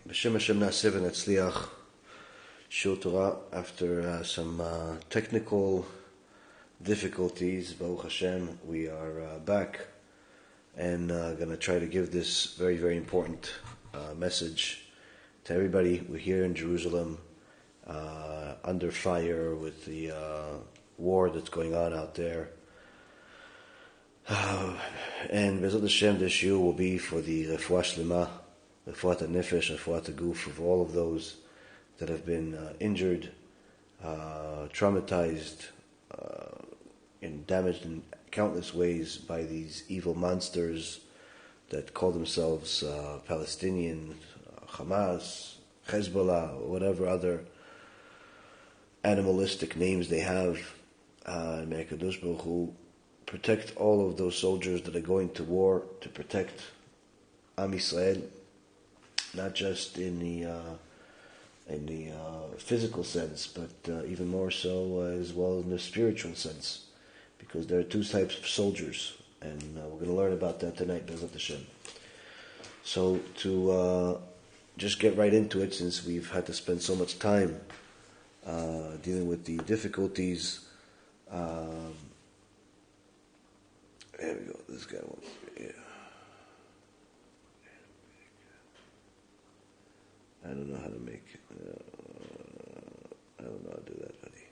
B'Shem Hashem Na'aseh v'Natzliach Shiur Torah. After some technical difficulties, Baruch Hashem, we are back and going to try to give this very, very important message to everybody. We're here in Jerusalem, under fire with the war that's going on out there. And Be'ezrat Hashem, this shiur will be for the refuah shlema, refuat nefesh, refuat guf, of all of those that have been injured, traumatized, and damaged in countless ways by these evil monsters that call themselves Palestinian, Hamas, Hezbollah, or whatever other animalistic names they have. May HaKadosh Baruch Hu protect all of those soldiers that are going to war to protect Am Yisrael, not just in the physical sense, but even more so as well in the spiritual sense, because there are two types of soldiers, and we're going to learn about that tonight, BeEzrat HaShem. So to just get right into it, since we've had to spend so much time dealing with the difficulties. There we go. This guy wants. Yeah. I don't know how to make. I don't know how to do that, buddy.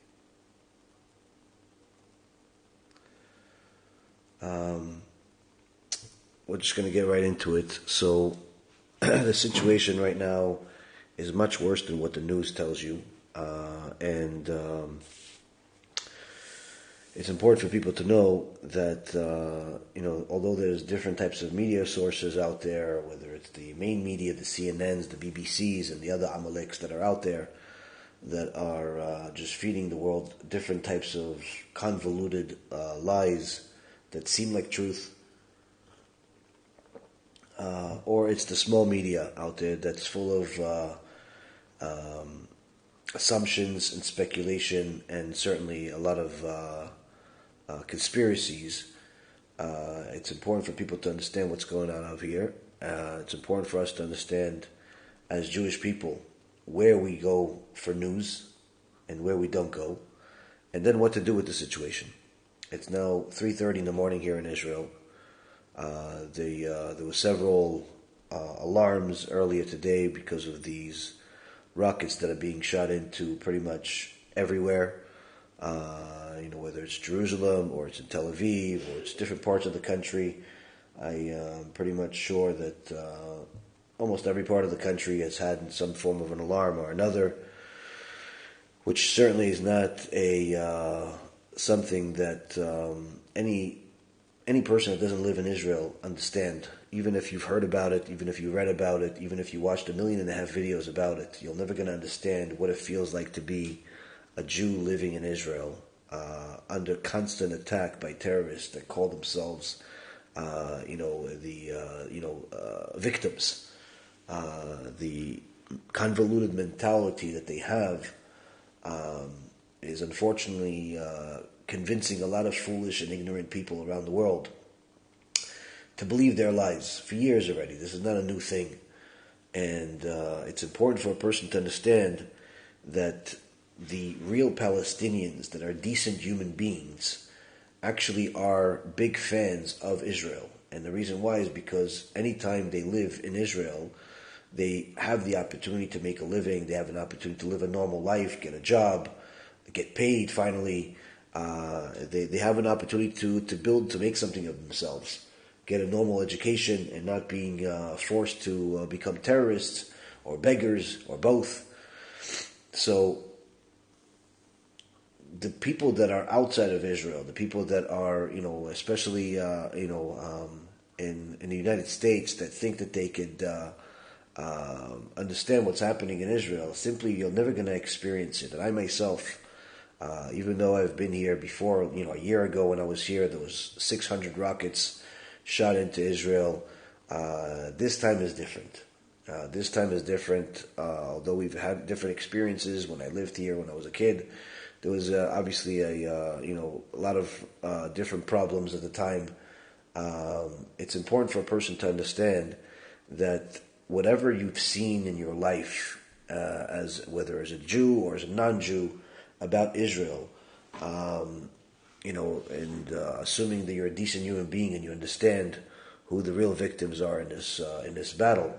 We're just going to get right into it. So, the situation right now is much worse than what the news tells you, and it's important for people to know that, although there's different types of media sources out there, whether it's the main media, the CNNs, the BBCs, and the other Amaleks that are out there, that are just feeding the world different types of convoluted lies that seem like truth, or it's the small media out there that's full of assumptions and speculation, and certainly a lot of conspiracies. It's important for people to understand what's going on over here. It's important for us to understand, as Jewish people, where we go for news and where we don't go, and then what to do with the situation. It's now 3:30 in the morning here in Israel. There were several alarms earlier today because of these rockets that are being shot into pretty much everywhere. Whether it's Jerusalem or it's in Tel Aviv or it's different parts of the country. I am pretty much sure that almost every part of the country has had some form of an alarm or another, which certainly is not something that any person that doesn't live in Israel understand. Even if you've heard about it, even if you read about it, even if you watched 1.5 million videos about it, you're never going to understand what it feels like to be a Jew living in Israel, under constant attack by terrorists that call themselves, victims. The convoluted mentality that they have is unfortunately convincing a lot of foolish and ignorant people around the world to believe their lies for years already. This is not a new thing. And it's important for a person to understand that the real Palestinians that are decent human beings actually are big fans of Israel. And the reason why is because anytime they live in Israel, they have the opportunity to make a living, they have an opportunity to live a normal life, get a job, get paid finally. They have an opportunity to make something of themselves, get a normal education, and not being forced to become terrorists or beggars or both. So the people that are outside of Israel, the people that are, especially, in the United States, that think that they could understand what's happening in Israel, simply you're never going to experience it. And I myself, even though I've been here before, a year ago when I was here, there was 600 rockets shot into Israel. This time is different. Although we've had different experiences when I lived here, when I was a kid. There was obviously a lot of different problems at the time. It's important for a person to understand that whatever you've seen in your life, whether as a Jew or as a non-Jew, about Israel, and assuming that you're a decent human being and you understand who the real victims are in this battle,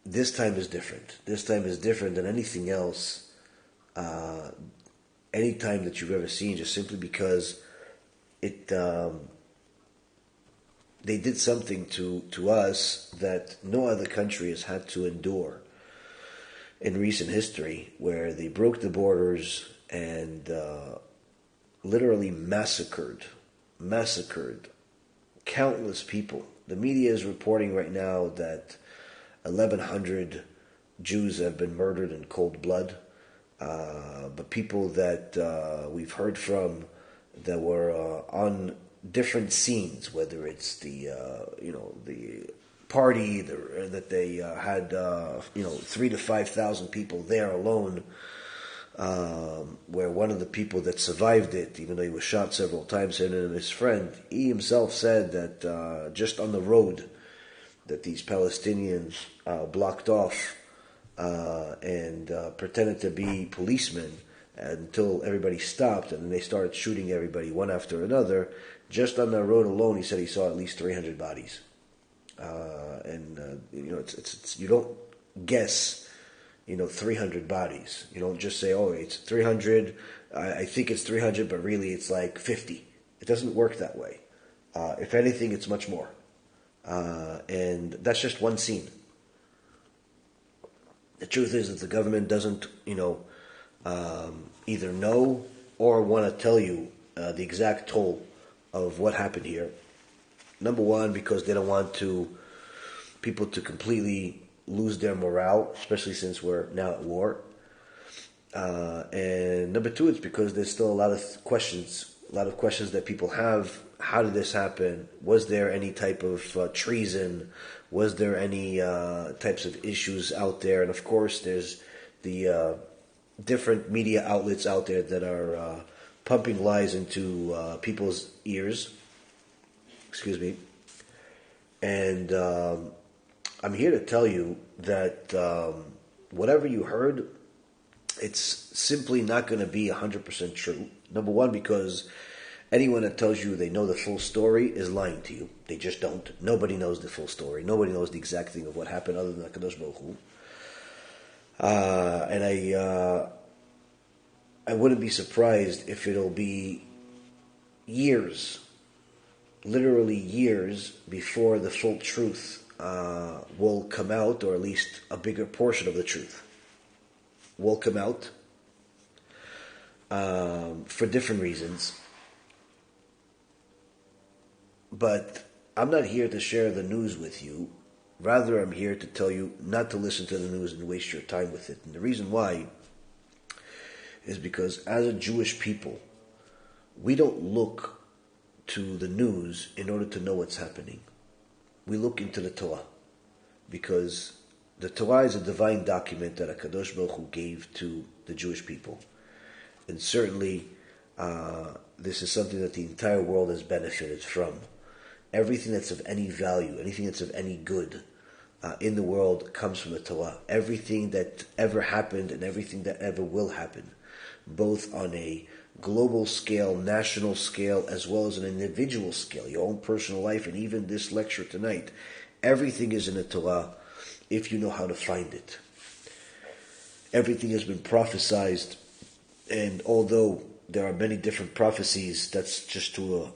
this time is different. This time is different than anything else, any time that you've ever seen, just simply because they did something to us that no other country has had to endure in recent history, where they broke the borders and literally massacred countless people. The media is reporting right now that 1,100 Jews have been murdered in cold blood, but people that we've heard from that were on different scenes, whether it's the party that they had 3,000 to 5,000 people there alone, where one of the people that survived it, even though he was shot several times, him and his friend, he himself said that just on the road that these Palestinians blocked off and pretended to be policemen until everybody stopped, and then they started shooting everybody one after another. Just on the road alone, he said he saw at least 300 bodies. It's you don't guess, 300 bodies. You don't just say, oh, it's 300. I think it's 300, but really it's like 50. It doesn't work that way. If anything, it's much more. And that's just one scene. The truth is that the government doesn't, either know or want to tell you the exact toll of what happened here. Number one, because they don't want people to completely lose their morale, especially since we're now at war. And number two, it's because there's still a lot of questions that people have. How did this happen? Was there any type of treason? Was there any types of issues out there? And of course, there's the different media outlets out there that are pumping lies into people's ears. Excuse me. And I'm here to tell you that whatever you heard, it's simply not going to be 100% true. Number one, because anyone that tells you they know the full story is lying to you. They just don't. Nobody knows the full story. Nobody knows the exact thing of what happened other than HaKadosh Baruch Hu. And I wouldn't be surprised if it'll be years, literally years, before the full truth will come out, or at least a bigger portion of the truth will come out for different reasons. But I'm not here to share the news with you. Rather, I'm here to tell you not to listen to the news and waste your time with it. And the reason why is because as a Jewish people, we don't look to the news in order to know what's happening. We look into the Torah, because the Torah is a divine document that HaKadosh Baruch Hu gave to the Jewish people. And certainly, this is something that the entire world has benefited from. Everything that's of any value, anything that's of any good in the world comes from the Torah. Everything that ever happened and everything that ever will happen, both on a global scale, national scale, as well as an individual scale, your own personal life, and even this lecture tonight, everything is in the Torah if you know how to find it. Everything has been prophesied, and although there are many different prophecies, that's just to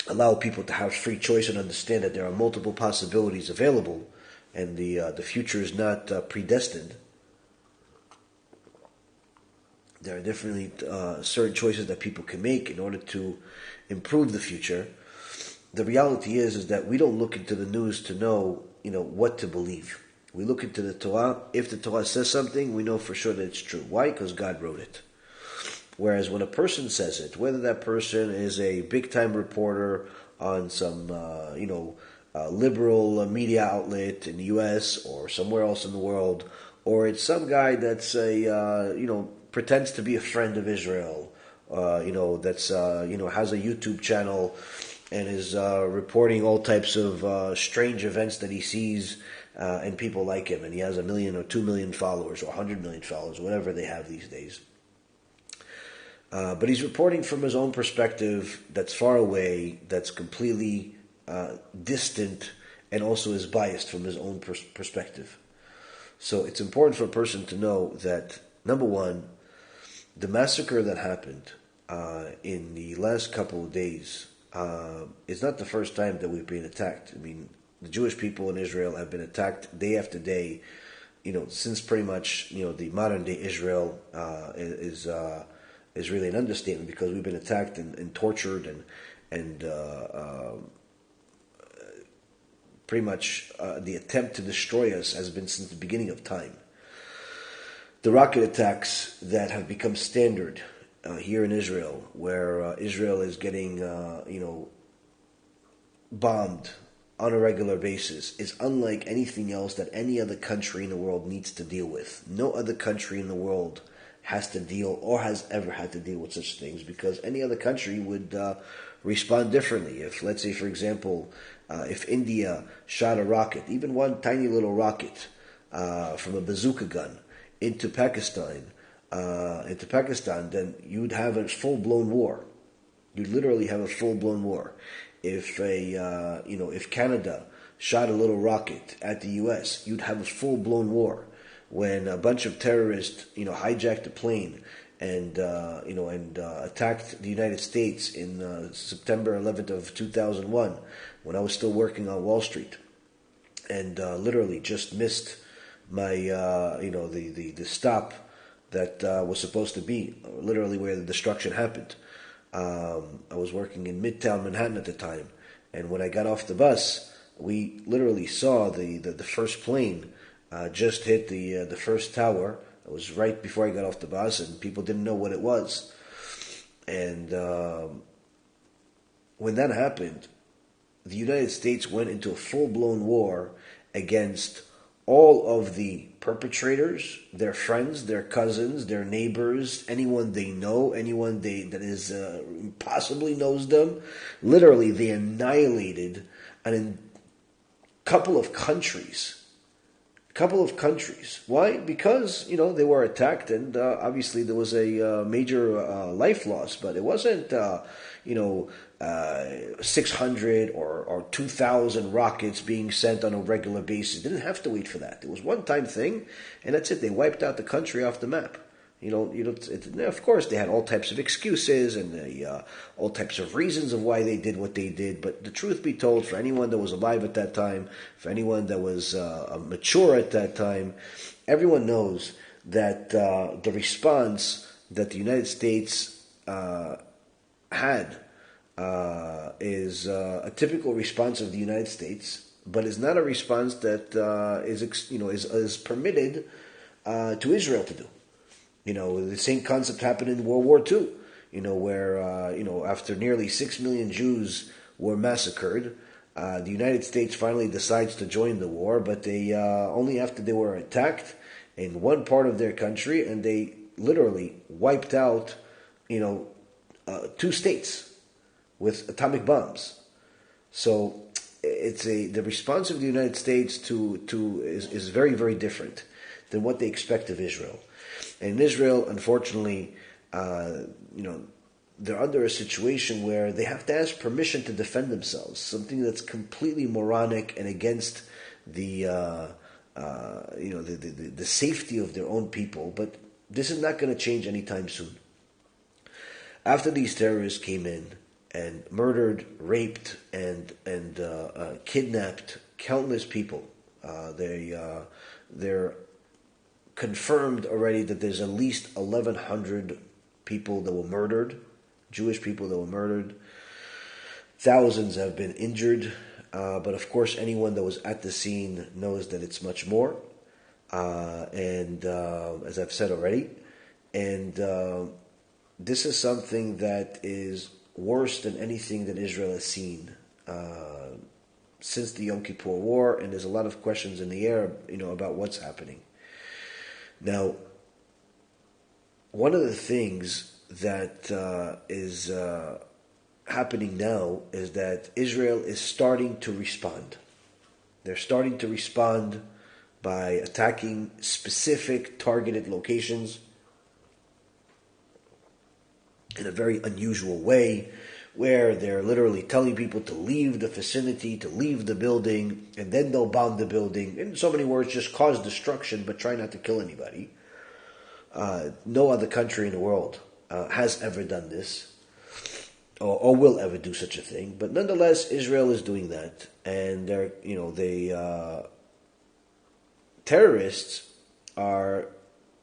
allow people to have free choice and understand that there are multiple possibilities available, and the future is not predestined. There are definitely certain choices that people can make in order to improve the future. The reality is that we don't look into the news to know, what to believe. We look into the Torah. If the Torah says something, we know for sure that it's true. Why? Because God wrote it. Whereas when a person says it, whether that person is a big-time reporter on some, liberal media outlet in the U.S. or somewhere else in the world, or it's some guy that's pretends to be a friend of Israel, that's has a YouTube channel and is reporting all types of strange events that he sees and people like him. And he has 1 million or 2 million followers or 100 million followers, whatever they have these days. But he's reporting from his own perspective that's far away, that's completely distant, and also is biased from his own perspective. So it's important for a person to know that, number one, the massacre that happened in the last couple of days is not the first time that we've been attacked. I mean, the Jewish people in Israel have been attacked day after day, since pretty much, the modern day Israel is really an understatement, because we've been attacked and tortured and pretty much the attempt to destroy us has been since the beginning of time. The rocket attacks that have become standard here in Israel, where Israel is getting bombed on a regular basis, is unlike anything else that any other country in the world needs to deal with. No other country in the world has to deal or has ever had to deal with such things, because any other country would respond differently. If, let's say, for example, if India shot a rocket, even one tiny little rocket from a bazooka gun into Pakistan, then you would have a full-blown war. You'd literally have a full-blown war. If if Canada shot a little rocket at the U.S., you'd have a full-blown war. When a bunch of terrorists, hijacked a plane and attacked the United States in September 11th of 2001, when I was still working on Wall Street, and literally just missed my the stop that was supposed to be literally where the destruction happened. I was working in Midtown Manhattan at the time, and when I got off the bus, we literally saw the first plane just hit the first tower. It was right before I got off the bus, and people didn't know what it was. And when that happened, the United States went into a full-blown war against all of the perpetrators, their friends, their cousins, their neighbors, anyone they know, anyone that is possibly knows them. Literally, they annihilated a couple of countries. Why? Because, they were attacked, and obviously there was a major life loss, but it wasn't, 600 or 2,000 rockets being sent on a regular basis. They didn't have to wait for that. It was one-time thing, and that's it. They wiped out the country off the map. Of course, they had all types of excuses and all types of reasons of why they did what they did. But the truth be told, for anyone that was alive at that time, for anyone that was mature at that time, everyone knows that the response that the United States had is a typical response of the United States, but is not a response that is permitted to Israel to do. The same concept happened in World War II, where, after nearly 6 million Jews were massacred, the United States finally decides to join the war, but they only after they were attacked in one part of their country, and they literally wiped out, 2 states with atomic bombs. So the response of the United States is very, very different than what they expect of Israel. And in Israel, unfortunately, they're under a situation where they have to ask permission to defend themselves, something that's completely moronic and against the safety of their own people. But this is not going to change anytime soon. After these terrorists came in and murdered, raped, and kidnapped countless people, they're confirmed already that there's at least 1,100 people that were murdered, Jewish people that were murdered. Thousands have been injured, but of course anyone that was at the scene knows that it's much more, and as I've said already, and this is something that is worse than anything that Israel has seen since the Yom Kippur War, and there's a lot of questions in the air, about what's happening. Now, one of the things that is happening now is that Israel is starting to respond. They're starting to respond by attacking specific targeted locations in a very unusual way, where they're literally telling people to leave the vicinity, to leave the building, and then they'll bomb the building. In so many words, just cause destruction, but try not to kill anybody. No other country in the world has ever done this, or will ever do such a thing. But nonetheless, Israel is doing that, and terrorists are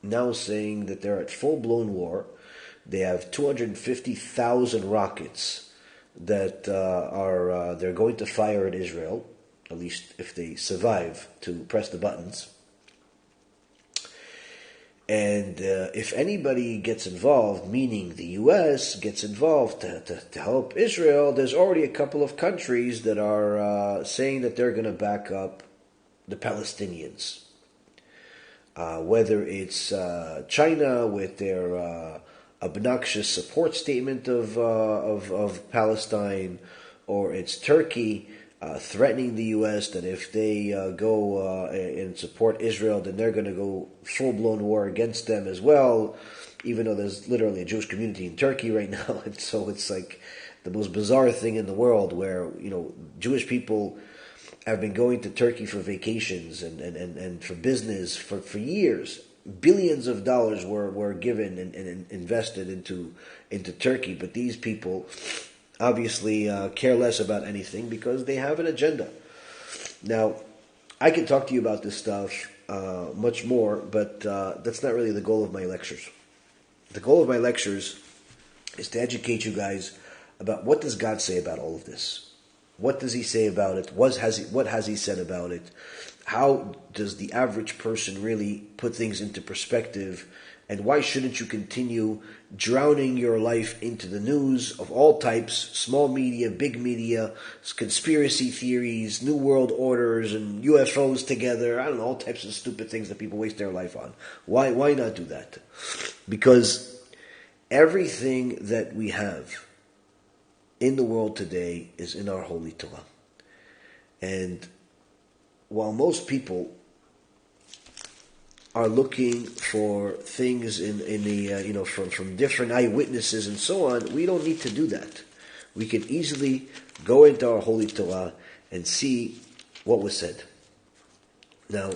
now saying that they're at full-blown war. They have 250,000 rockets that they're going to fire at Israel, at least if they survive to press the buttons. And if anybody gets involved, meaning the U.S. gets involved to help Israel, there's already a couple of countries that are saying that they're going to back up the Palestinians. Whether it's China with their obnoxious support statement of Palestine, or it's Turkey threatening the U.S. that if they go and support Israel, then they're going to go full-blown war against them as well, even though there's literally a Jewish community in Turkey right now. And so it's like the most bizarre thing in the world, where, Jewish people have been going to Turkey for vacations and for business for years. Billions of dollars were given and invested into Turkey, but these people obviously care less about anything because they have an agenda. Now, I can talk to you about this stuff much more, but that's not really the goal of my lectures. The goal of my lectures is to educate you guys about what does God say about all of this. What does He say about it? What has He said about it? How does the average person really put things into perspective? And why shouldn't you continue drowning your life into the news of all types, small media, big media, conspiracy theories, new world orders, and UFOs together? I don't know, all types of stupid things that people waste their life on. Why not do that? Because everything that we have in the world today is in our holy Torah. And while most people are looking for things from different eyewitnesses and so on, we don't need to do that. We can easily go into our holy Torah and see what was said. Now,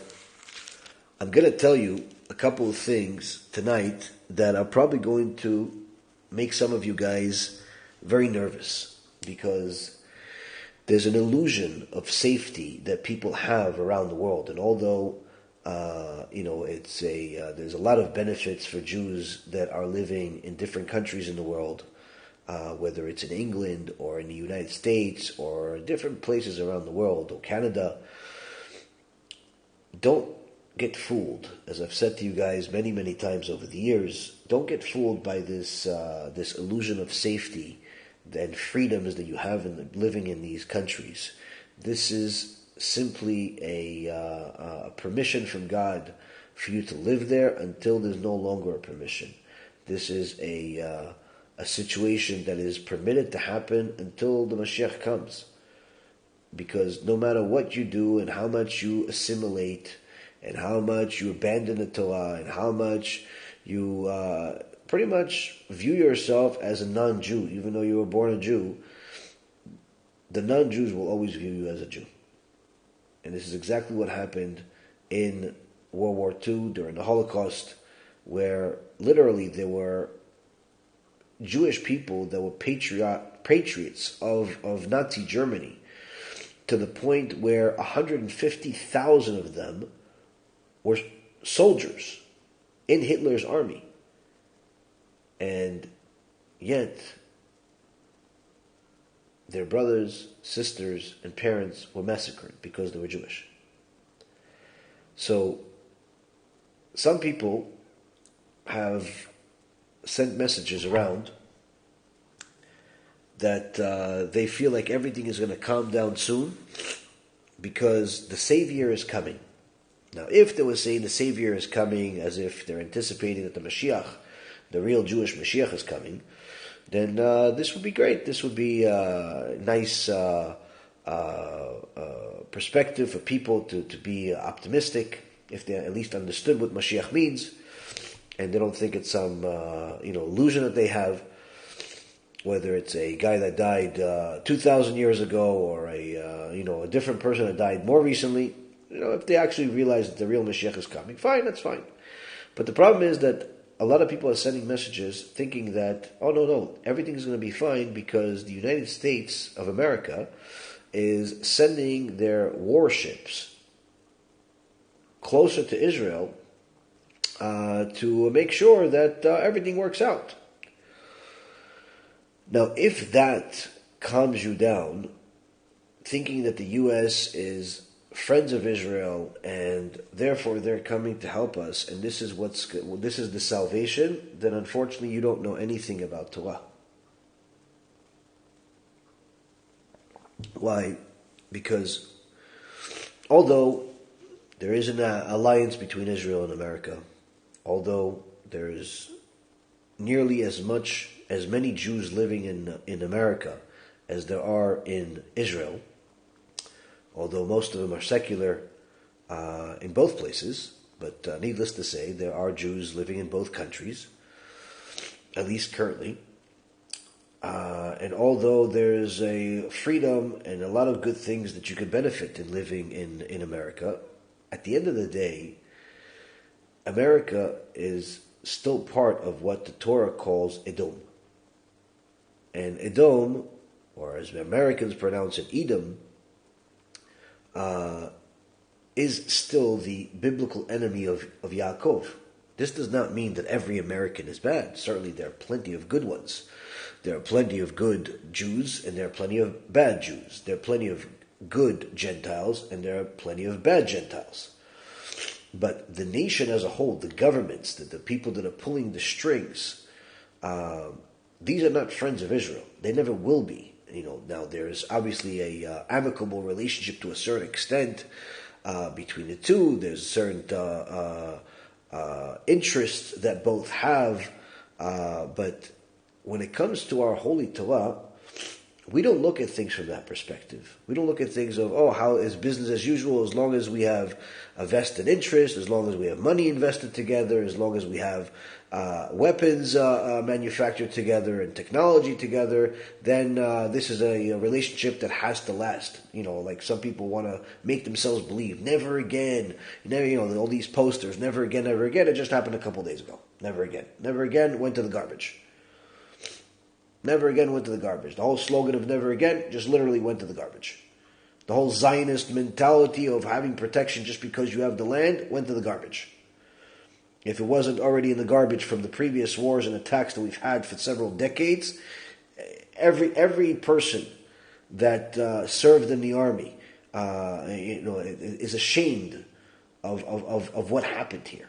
I'm going to tell you a couple of things tonight that are probably going to make some of you guys very nervous, because there's an illusion of safety that people have around the world. And although there's a lot of benefits for Jews that are living in different countries in the world, whether it's in England or in the United States or different places around the world, or Canada. Don't get fooled, as I've said to you guys many, many times over the years. Don't get fooled by this illusion of safety and freedoms that you have in living in these countries. This is simply a permission from God for you to live there until there's no longer a permission. This is a situation that is permitted to happen until the Moshiach comes. Because no matter what you do and how much you assimilate and how much you abandon the Torah and how much you pretty much view yourself as a non-Jew, even though you were born a Jew, the non-Jews will always view you as a Jew. And this is exactly what happened in World War II, during the Holocaust, where literally there were Jewish people that were patriots of Nazi Germany, to the point where 150,000 of them were soldiers in Hitler's army. And yet, their brothers, sisters, and parents were massacred because they were Jewish. So, some people have sent messages around that they feel like everything is going to calm down soon because the Savior is coming. Now, if they were saying the Savior is coming as if they're anticipating that the Moshiach, the real Jewish Moshiach, is coming, then this would be great. This would be a nice perspective for people to be optimistic, if they at least understood what Moshiach means, and they don't think it's some illusion that they have. Whether it's a guy that died 2,000 years ago, or a different person that died more recently, if they actually realize that the real Moshiach is coming, fine, that's fine. But the problem is that a lot of people are sending messages thinking that, oh no, everything's going to be fine because the United States of America is sending their warships closer to Israel to make sure that everything works out. Now, if that calms you down, thinking that the U.S. is friends of Israel and therefore they're coming to help us, and this is the salvation, then unfortunately you don't know anything about Torah. Why? Because although there is an alliance between Israel and America, although there is nearly as many Jews living in America as there are in Israel, although most of them are secular in both places, but needless to say, there are Jews living in both countries, at least currently. And although there's a freedom and a lot of good things that you could benefit in living in America, at the end of the day, America is still part of what the Torah calls Edom. And Edom, or as Americans pronounce it, Edom, is still the biblical enemy of Yaakov. This does not mean that every American is bad. Certainly there are plenty of good ones. There are plenty of good Jews, and there are plenty of bad Jews. There are plenty of good Gentiles, and there are plenty of bad Gentiles. But the nation as a whole, the governments, the people that are pulling the strings, these are not friends of Israel. They never will be. Now there's obviously a amicable relationship to a certain extent between the two. There's certain interests that both have, but when it comes to our holy Torah, we don't look at things from that perspective. We don't look at things of, how is business as usual, as long as we have a vested interest, as long as we have money invested together, as long as we have weapons manufactured together and technology together, then this is a relationship that has to last. Like some people want to make themselves believe, never again, all these posters, never again, never again. It just happened a couple days ago. Never again. Never again went to the garbage. Never again went to the garbage. The whole slogan of never again just literally went to the garbage. The whole Zionist mentality of having protection just because you have the land went to the garbage. If it wasn't already in the garbage from the previous wars and attacks that we've had for several decades, every person that served in the army is ashamed of what happened here.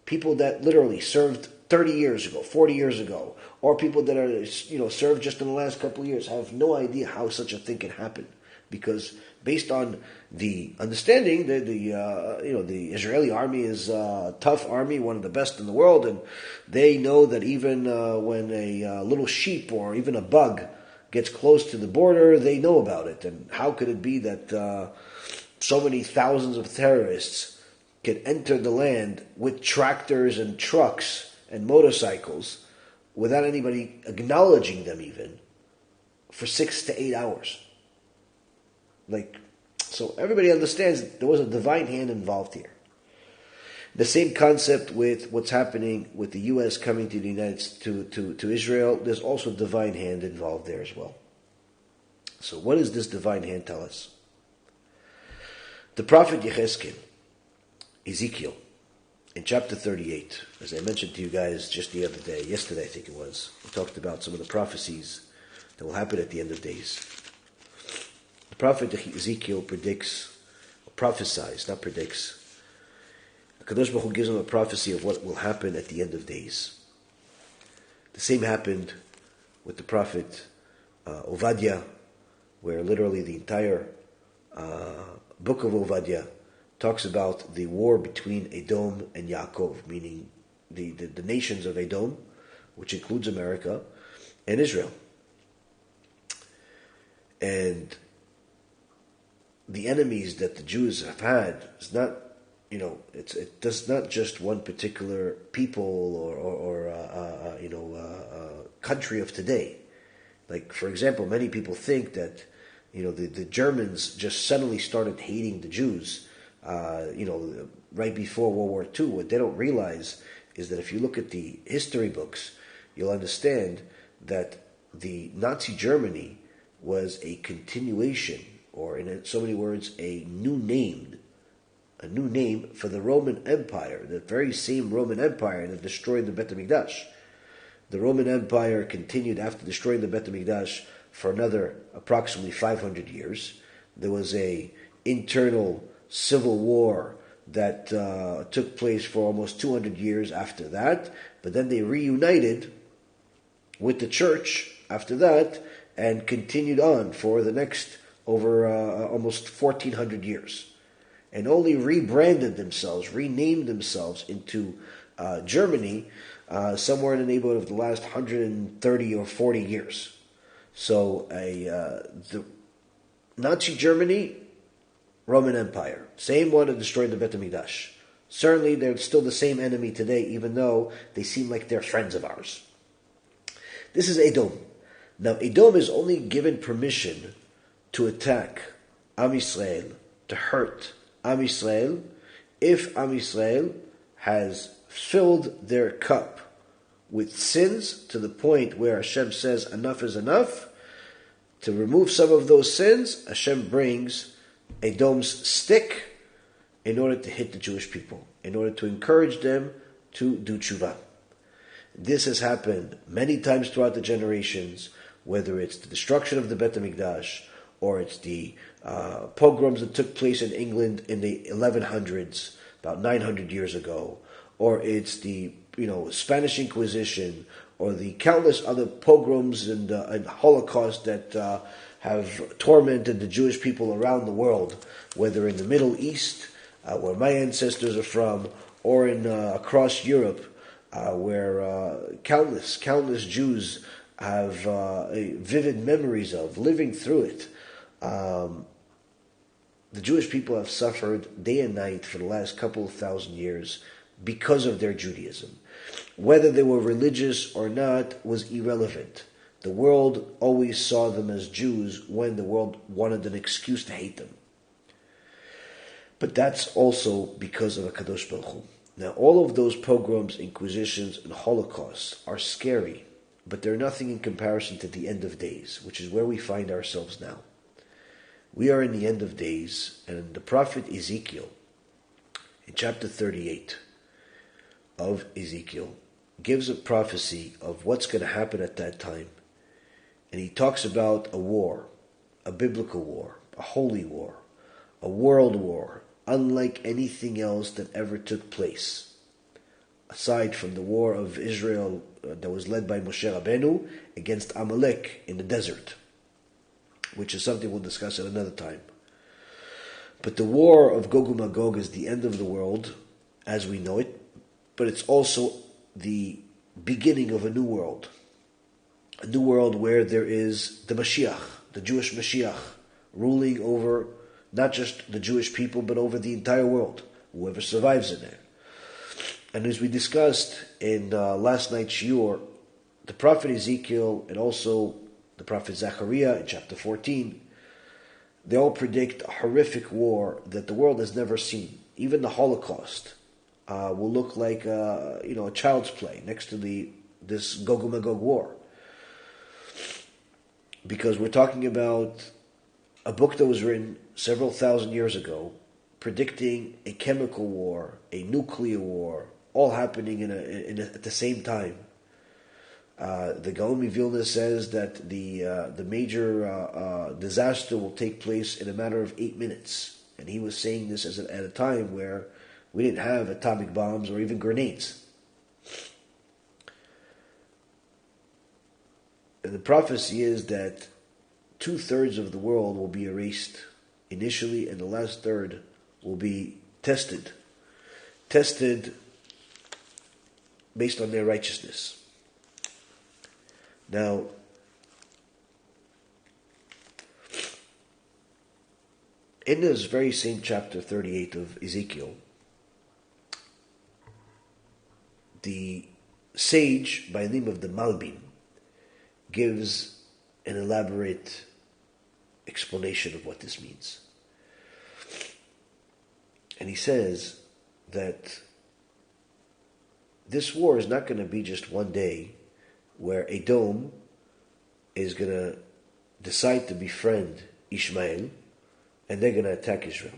People that literally served 30 years ago, 40 years ago, or people that are served just in the last couple of years have no idea how such a thing can happen, because based on the understanding that the Israeli army is a tough army, one of the best in the world, and they know that even when a little sheep or even a bug gets close to the border, they know about it. And how could it be that so many thousands of terrorists can enter the land with tractors and trucks and motorcycles without anybody acknowledging them even for 6 to 8 hours? So everybody understands that there was a divine hand involved here. The same concept with what's happening with the U.S. coming to the to Israel. There's also a divine hand involved there as well. So what does this divine hand tell us? The prophet Ezekiel, in chapter 38, as I mentioned to you guys just the other day, yesterday I think it was, we talked about some of the prophecies that will happen at the end of days. The prophet Ezekiel prophesies, not predicts. HaKadosh Baruch Hu gives him a prophecy of what will happen at the end of days. The same happened with the prophet Ovadia, where literally the entire book of Ovadia talks about the war between Edom and Yaakov, meaning the nations of Edom, which includes America, and Israel. And the enemies that the Jews have had is not, it does not just one particular people or country of today. Like, for example, many people think that, the Germans just suddenly started hating the Jews, right before World War II. What they don't realize is that if you look at the history books, you'll understand that the Nazi Germany was a continuation, or in so many words, a new name for the Roman Empire, the very same Roman Empire that destroyed the Beit HaMikdash. The Roman Empire continued after destroying the Beit HaMikdash for another approximately 500 years. There was a internal civil war that took place for almost 200 years after that, but then they reunited with the church after that and continued on for the next over almost 1400 years, and only rebranded themselves, renamed themselves into Germany somewhere in the neighborhood of the last 130 or 40 years. So the Nazi Germany, Roman Empire, same one that destroyed the Beit HaMikdash. Certainly they're still the same enemy today, even though they seem like they're friends of ours. This is Edom. Now Edom is only given permission to attack Am Yisrael, to hurt Am Yisrael, if Am Yisrael has filled their cup with sins to the point where Hashem says enough is enough. To remove some of those sins, Hashem brings Edom's stick in order to hit the Jewish people, in order to encourage them to do Teshuvah. This has happened many times throughout the generations, whether it's the destruction of the Beit HaMikdash, or it's the pogroms that took place in England in the 1100s, about 900 years ago, or it's the Spanish Inquisition, or the countless other pogroms and Holocaust that have tormented the Jewish people around the world, whether in the Middle East, where my ancestors are from, or in across Europe, where countless Jews have vivid memories of living through it. The Jewish people have suffered day and night for the last couple of thousand years because of their Judaism. Whether they were religious or not was irrelevant. The world always saw them as Jews when the world wanted an excuse to hate them. But that's also because of HaKadosh Baruch Hu. Now, all of those pogroms, inquisitions, and holocausts are scary, but they're nothing in comparison to the end of days, which is where we find ourselves now. We are in the end of days, and the prophet Ezekiel, in chapter 38 of Ezekiel, gives a prophecy of what's going to happen at that time. And he talks about a war, a biblical war, a holy war, a world war, unlike anything else that ever took place, aside from the war of Israel that was led by Moshe Rabbeinu against Amalek in the desert, which is something we'll discuss at another time. But the war of Gog U'Magog is the end of the world as we know it, but it's also the beginning of a new world where there is the Moshiach, the Jewish Moshiach, ruling over not just the Jewish people, but over the entire world, whoever survives in there. And as we discussed in last night's shiur, the prophet Ezekiel and also the prophet Zechariah in chapter 14, they all predict a horrific war that the world has never seen. Even the Holocaust will look like a child's play next to this Gog U'Magog war. Because we're talking about a book that was written several thousand years ago, predicting a chemical war, a nuclear war, all happening at the same time. The Gaon Vilna says that the major disaster will take place in a matter of 8 minutes, and he was saying this at a time where we didn't have atomic bombs or even grenades. And the prophecy is that 2/3 of the world will be erased initially, and the last third will be tested based on their righteousness. Now, in this very same chapter 38 of Ezekiel, the sage by the name of the Malbim gives an elaborate explanation of what this means. And he says that this war is not going to be just one day where Edom is going to decide to befriend Ishmael and they're going to attack Israel.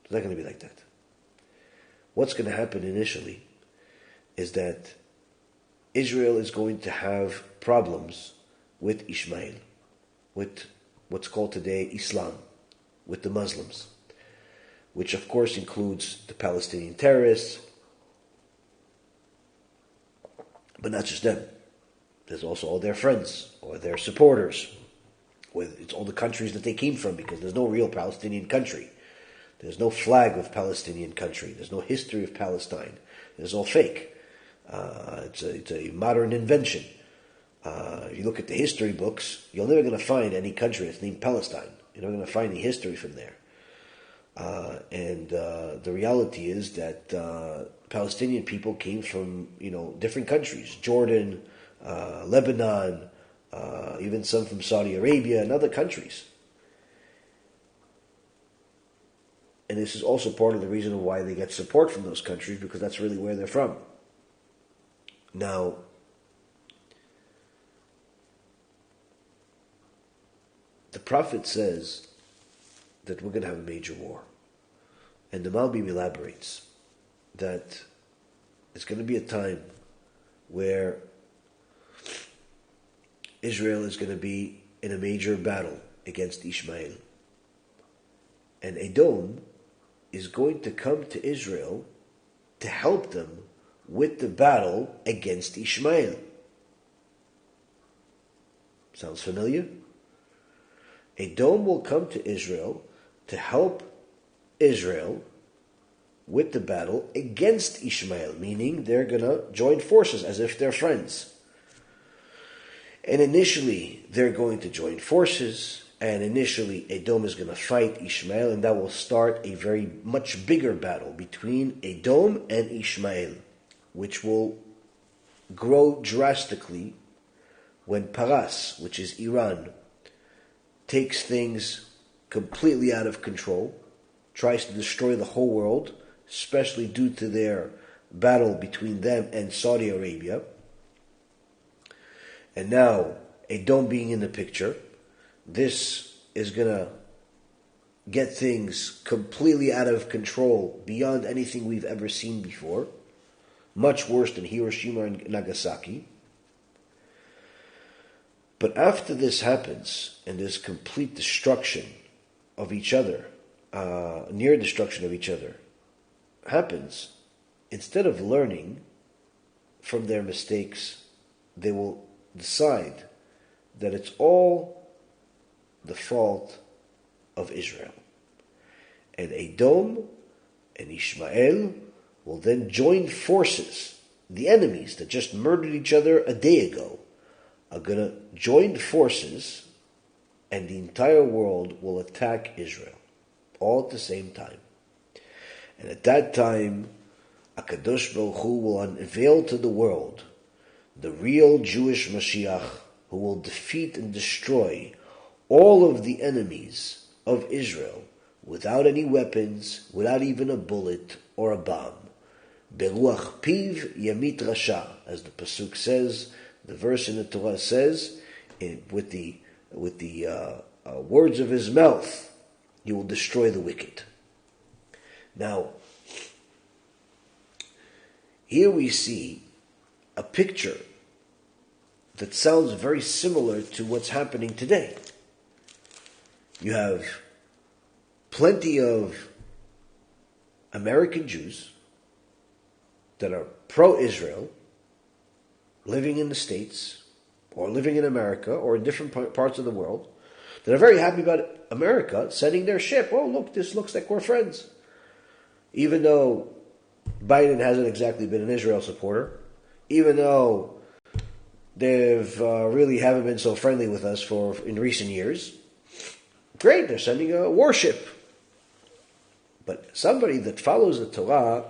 It's not going to be like that. What's going to happen initially is that Israel is going to have problems with Ishmael, with what's called today Islam, with the Muslims, which of course includes the Palestinian terrorists, but not just them. There's also all their friends or their supporters. It's all the countries that they came from, because there's no real Palestinian country. There's no flag of Palestinian country. There's no history of Palestine. It's all fake. It's a modern invention. If you look at the history books, you're never going to find any country that's named Palestine. You're not going to find any history from there. And the reality is that Palestinian people came from different countries: Jordan, Lebanon, even some from Saudi Arabia and other countries. And this is also part of the reason why they get support from those countries, because that's really where they're from. Now, the prophet says that we're going to have a major war. And the Malbim elaborates that it's going to be a time where Israel is going to be in a major battle against Ishmael. And Edom is going to come to Israel to help them with the battle against Ishmael. Sounds familiar? Edom will come to Israel to help Israel with the battle against Ishmael, meaning they're going to join forces as if they're friends. And initially, they're going to join forces, and initially Edom is going to fight Ishmael, and that will start a very much bigger battle between Edom and Ishmael, which will grow drastically when Paras, which is Iran, takes things completely out of control, tries to destroy the whole world, especially due to their battle between them and Saudi Arabia. And now, Edom being in the picture, this is going to get things completely out of control beyond anything we've ever seen before. Much worse than Hiroshima and Nagasaki. But after this happens, and this complete destruction of each other, near destruction of each other, happens, instead of learning from their mistakes, they will decide that it's all the fault of Israel. And Edom and Ishmael will then join forces. The enemies that just murdered each other a day ago are going to join forces, and the entire world will attack Israel, all at the same time. And at that time, HaKadosh Baruch Hu will unveil to the world the real Jewish Moshiach, who will defeat and destroy all of the enemies of Israel without any weapons, without even a bullet or a bomb. Beruach piv yamit rasha, as the pasuk says, the verse in the Torah says, with the words of his mouth, he will destroy the wicked. Now, here we see a picture that sounds very similar to what's happening today. You have plenty of American Jews that are pro-Israel, living in the States, or living in America, or in different parts of the world, that are very happy about America sending their ship. Oh, look, this looks like we're friends. Even though Biden hasn't exactly been an Israel supporter, even though they've really haven't been so friendly with us in recent years. Great, they're sending a warship. But somebody that follows the Torah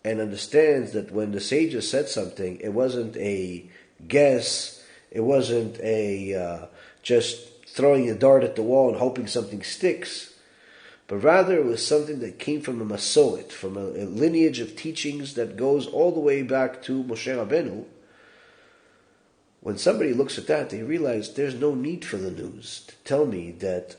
and understands that when the sages said something, it wasn't a guess, it wasn't a just throwing a dart at the wall and hoping something sticks, but rather it was something that came from a masoret, from a lineage of teachings that goes all the way back to Moshe Rabbeinu. When somebody looks at that, they realize there's no need for the news to tell me that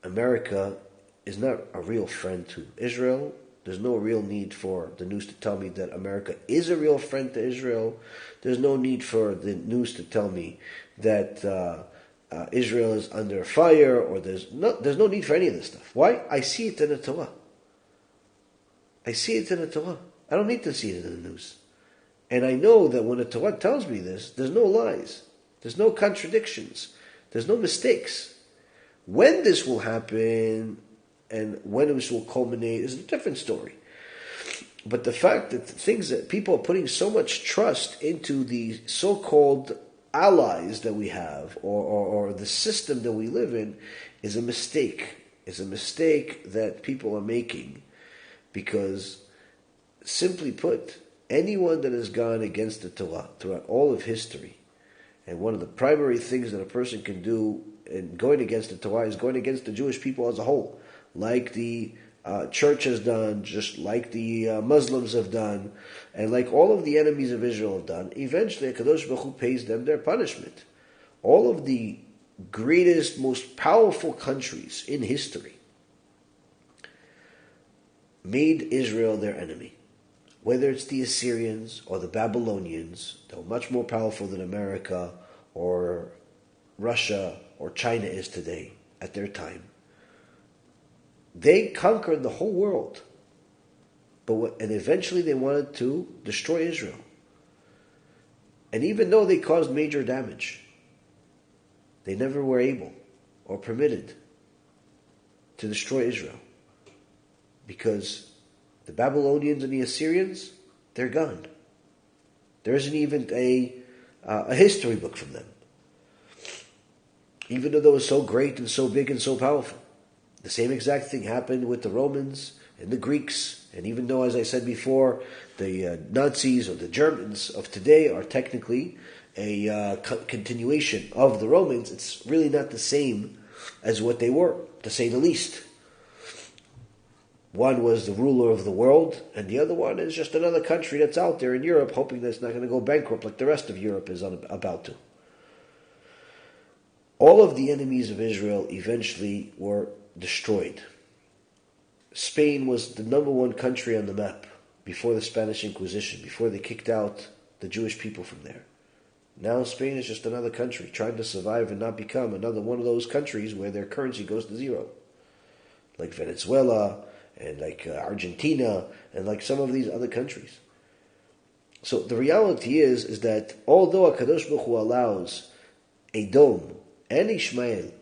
America is not a real friend to Israel. There's no real need for the news to tell me that America is a real friend to Israel. There's no need for the news to tell me that Israel is under fire, or there's no need for any of this stuff. Why? I see it in the Torah. I see it in the Torah. I don't need to see it in the news. And I know that when the Torah tells me this, there's no lies. There's no contradictions. There's no mistakes. When this will happen and when this will culminate is a different story. But the fact that things that people are putting so much trust into the so-called allies that we have or the system that we live in is a mistake. It's a mistake that people are making because, simply put, anyone that has gone against the Torah throughout all of history, and one of the primary things that a person can do in going against the Torah is going against the Jewish people as a whole, like the church has done, just like the Muslims have done, and like all of the enemies of Israel have done. Eventually, HaKadosh Baruch Hu pays them their punishment. All of the greatest, most powerful countries in history made Israel their enemy. Whether it's the Assyrians or the Babylonians, they were much more powerful than America or Russia or China is today at their time. They conquered the whole world, and eventually they wanted to destroy Israel. And even though they caused major damage, they never were able or permitted to destroy Israel, because the Babylonians and the Assyrians, they're gone. There isn't even a history book from them, even though they were so great and so big and so powerful. The same exact thing happened with the Romans and the Greeks. And even though, as I said before, the Nazis or the Germans of today are technically a continuation of the Romans, it's really not the same as what they were, to say the least. One was the ruler of the world, and the other one is just another country that's out there in Europe, hoping that it's not going to go bankrupt like the rest of Europe is about to. All of the enemies of Israel eventually were destroyed. Spain was the number one country on the map before the Spanish Inquisition, before they kicked out the Jewish people from there. Now Spain is just another country trying to survive and not become another one of those countries where their currency goes to zero. Like Venezuela and like Argentina and like some of these other countries. So the reality is that although HaKadosh Baruch Hu allows Edom and Ishmael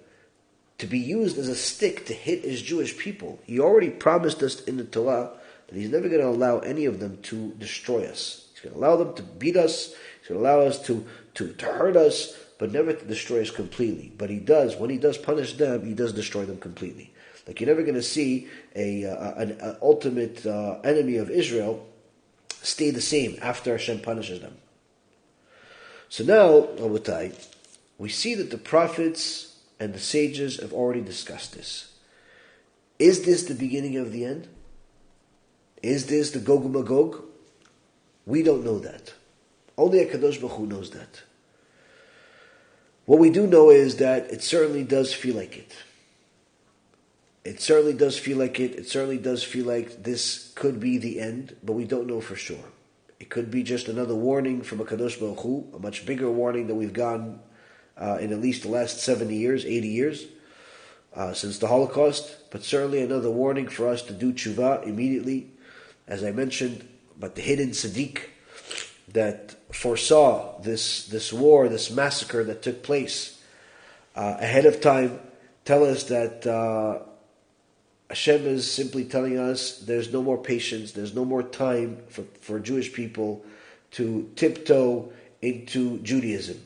to be used as a stick to hit his Jewish people, he already promised us in the Torah that he's never going to allow any of them to destroy us. He's going to allow them to beat us, he's going to allow us to hurt us, but never to destroy us completely. But he does, when he does punish them, he does destroy them completely. Like you're never going to see an ultimate enemy of Israel stay the same after Hashem punishes them. So now, Rabotai, we see that the prophets and the sages have already discussed this. Is this the beginning of the end? Is this the Gog U'Magog? We don't know that. Only HaKadosh Baruch Hu knows that. What we do know is that it certainly does feel like it. It certainly does feel like it. It certainly does feel like this could be the end, but we don't know for sure. It could be just another warning from HaKadosh Baruch Hu, a much bigger warning than we've gotten in at least the last 70 years, 80 years, since the Holocaust, but certainly another warning for us to do Teshuvah immediately. As I mentioned, about the hidden Tzaddik that foresaw this war, this massacre that took place ahead of time, tell us that Hashem is simply telling us there's no more patience, there's no more time for Jewish people to tiptoe into Judaism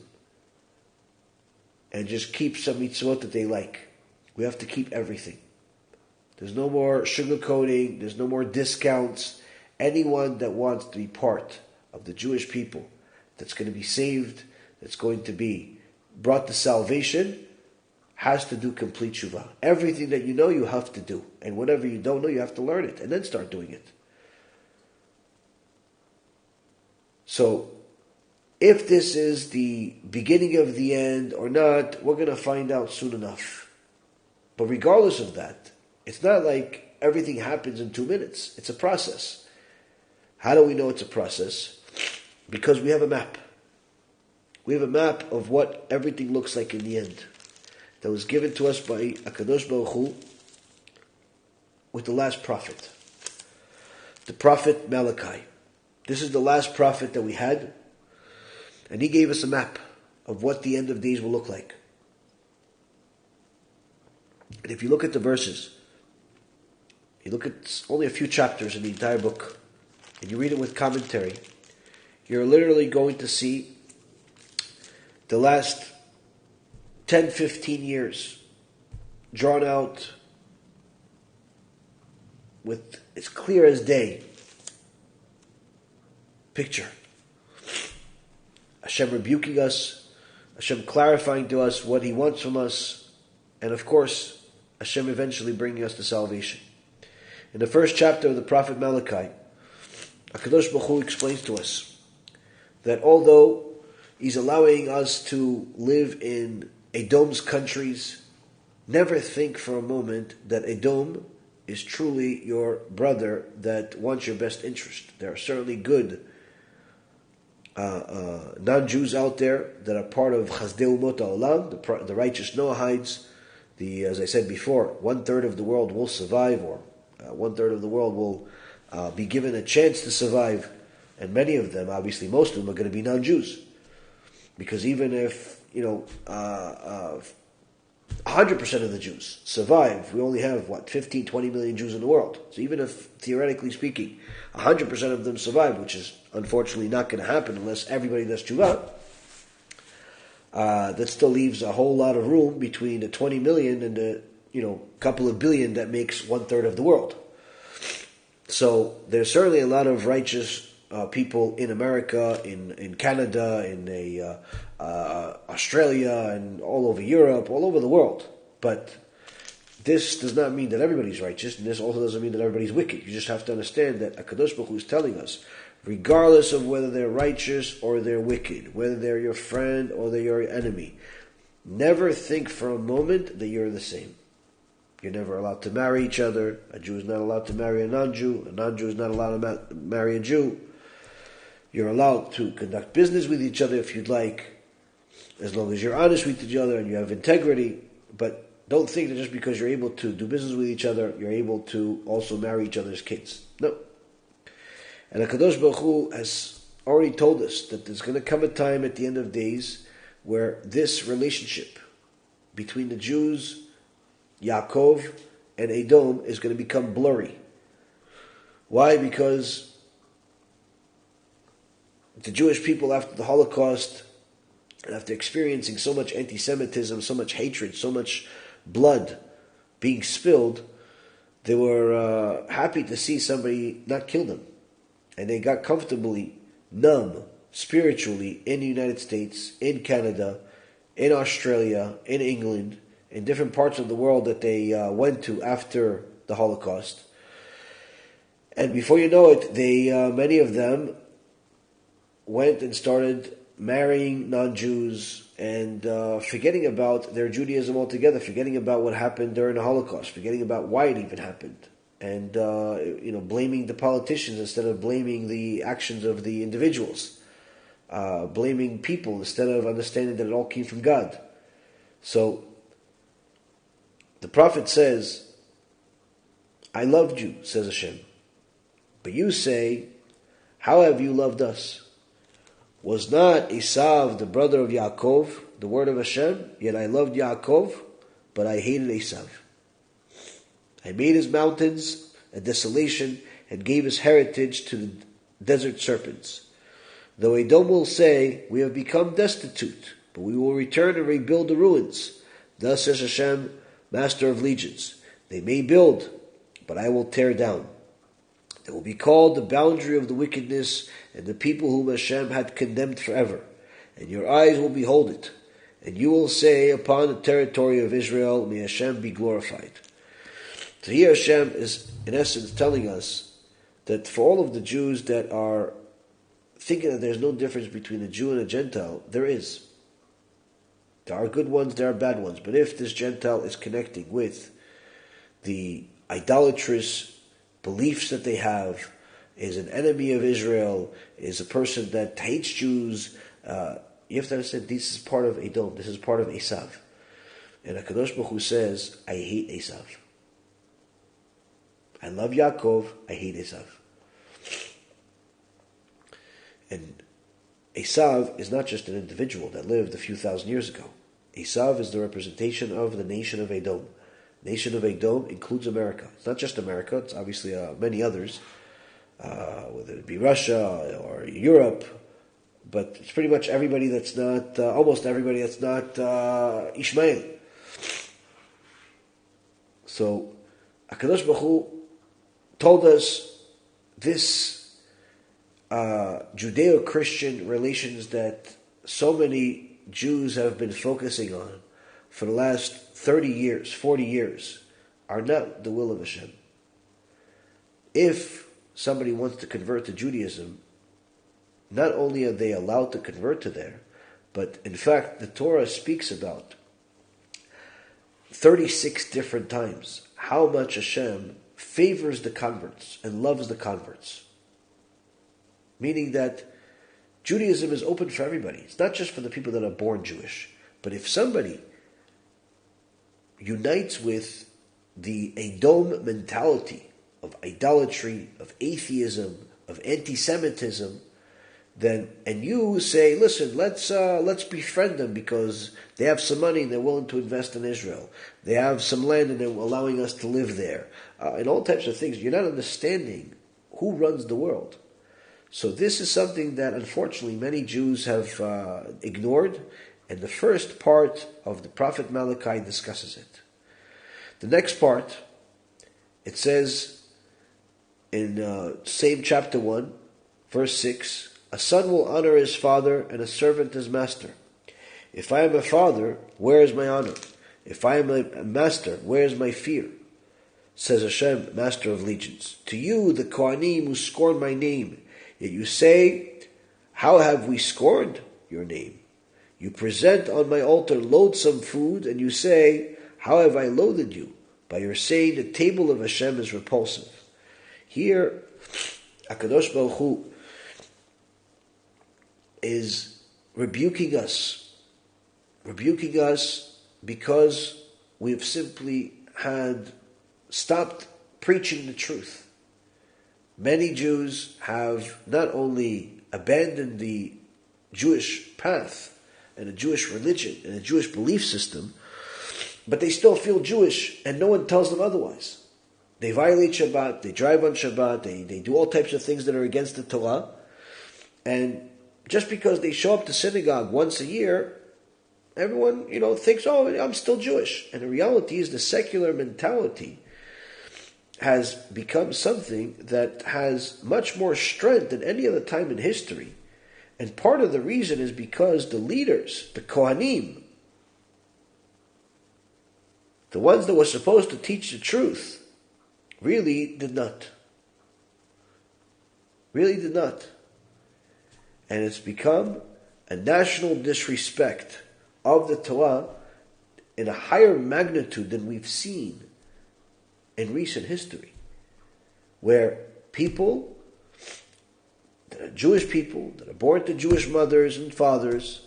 and just keep some mitzvot that they like. We have to keep everything. There's no more sugarcoating. There's no more discounts. Anyone that wants to be part of the Jewish people, that's going to be saved, that's going to be brought to salvation, has to do complete Teshuvah. Everything that you know, you have to do. And whatever you don't know, you have to learn it and then start doing it. So, if this is the beginning of the end or not, we're going to find out soon enough. But regardless of that, it's not like everything happens in 2 minutes. It's a process. How do we know it's a process? Because we have a map. We have a map of what everything looks like in the end. That was given to us by HaKadosh Baruch Hu with the last prophet. The prophet Malachai. This is the last prophet that we had. And he gave us a map of what the end of days will look like. And if you look at the verses, you look at only a few chapters in the entire book, and you read it with commentary, you're literally going to see the last 10, 15 years drawn out with as clear as day picture. Hashem rebuking us, Hashem clarifying to us what He wants from us, and of course, Hashem eventually bringing us to salvation. In the first chapter of the prophet Malachai, HaKadosh Baruch Hu explains to us that although He's allowing us to live in Edom's countries, never think for a moment that Edom is truly your brother that wants your best interest. There are certainly good non-Jews out there that are part of Chazdei Umot HaOlam, the righteous Noahides. As I said before, 1/3 of the world will survive, or 1/3 of the world will be given a chance to survive, and many of them, obviously most of them, are going to be non-Jews. Because even if 100% of the Jews survive, we only have 15, 20 million Jews in the world. So even if, theoretically speaking, 100% of them survive, which is unfortunately not going to happen unless everybody does Teshuvah, that still leaves a whole lot of room between the 20 million and the couple of billion that makes 1/3 of the world. So there's certainly a lot of righteous people in America, in Canada, in Australia, and all over Europe, all over the world. But this does not mean that everybody's righteous, and this also doesn't mean that everybody's wicked. You just have to understand that HaKadosh Baruch Hu is telling us, regardless of whether they're righteous or they're wicked, whether they're your friend or they're your enemy, never think for a moment that you're the same. You're never allowed to marry each other. A Jew is not allowed to marry a non-Jew. A non-Jew is not allowed to marry a Jew. You're allowed to conduct business with each other if you'd like, as long as you're honest with each other and you have integrity. But don't think that just because you're able to do business with each other, you're able to also marry each other's kids. No. And HaKadosh Baruch Hu has already told us that there's going to come a time at the end of days where this relationship between the Jews, Yaakov, and Edom is going to become blurry. Why? Because the Jewish people, after the Holocaust, and after experiencing so much anti-Semitism, so much hatred, so much blood being spilled, they were happy to see somebody not kill them. And they got comfortably numb spiritually in the United States, in Canada, in Australia, in England, in different parts of the world that they went to after the Holocaust. And before you know it, many of them went and started marrying non-Jews and forgetting about their Judaism altogether, forgetting about what happened during the Holocaust, forgetting about why it even happened, and blaming the politicians instead of blaming the actions of the individuals, blaming people instead of understanding that it all came from God. So the prophet says, I loved you, says Hashem. But you say, how have you loved us? Was not Esav the brother of Yaakov the word of Hashem? Yet I loved Yaakov, but I hated Esav. I made his mountains a desolation and gave his heritage to the desert serpents. Though Edom will say, we have become destitute, but we will return and rebuild the ruins. Thus says Hashem, Master of legions. They may build, but I will tear down. It will be called the boundary of the wickedness, and the people whom Hashem had condemned forever. And your eyes will behold it. And you will say, upon the territory of Israel, may Hashem be glorified. So here Hashem is, in essence, telling us that for all of the Jews that are thinking that there's no difference between a Jew and a Gentile, there is. There are good ones, there are bad ones. But if this Gentile is connecting with the idolatrous beliefs that they have, is an enemy of Israel, is a person that hates Jews, you have to understand this is part of Edom, this is part of Esav. And HaKadosh Baruch Hu says, I hate Esav. I love Yaakov, I hate Esav. And Esav is not just an individual that lived a few thousand years ago. Esav is the representation of the nation of Edom. Nation of Edom includes America. It's not just America, it's obviously many others, whether it be Russia or Europe, but it's pretty much everybody that's not, almost everybody that's not Ishmael. So, HaKadosh Baruch Hu told us this Judeo-Christian relations that so many Jews have been focusing on for the last 30 years, 40 years, are not the will of Hashem. If somebody wants to convert to Judaism, not only are they allowed to convert to there, but in fact the Torah speaks about 36 different times how much Hashem favors the converts and loves the converts. Meaning that Judaism is open for everybody. It's not just for the people that are born Jewish. But if somebody unites with the Edom mentality of idolatry, of atheism, of anti-Semitism, then, and you say, listen, let's befriend them because they have some money and they're willing to invest in Israel. They have some land and they're allowing us to live there. And all types of things. You're not understanding who runs the world. So this is something that unfortunately many Jews have ignored, and the first part of the prophet Malachai discusses it. The next part, it says in same chapter 1, verse 6, a son will honor his father and a servant his master. If I am a father, where is my honor? If I am a master, where is my fear? Says Hashem, master of legions. To you, the Kohanim who scorn my name, yet you say, how have we scorned your name? You present on my altar loathsome food, and you say, how have I loathed you? By your saying, the table of Hashem is repulsive. Here, HaKadosh Baruch Hu is rebuking us because we have simply had stopped preaching the truth. Many Jews have not only abandoned the Jewish path and the Jewish religion and the Jewish belief system, but they still feel Jewish and no one tells them otherwise. They violate Shabbat, they drive on Shabbat, they do all types of things that are against the Torah, and just because they show up to synagogue once a year, everyone, thinks, oh, I'm still Jewish. And the reality is the secular mentality has become something that has much more strength than any other time in history. And part of the reason is because the leaders, the Kohanim, the ones that were supposed to teach the truth, really did not. Really did not. And it's become a national disrespect of the Torah in a higher magnitude than we've seen in recent history, where people that are Jewish people, that are born to Jewish mothers and fathers,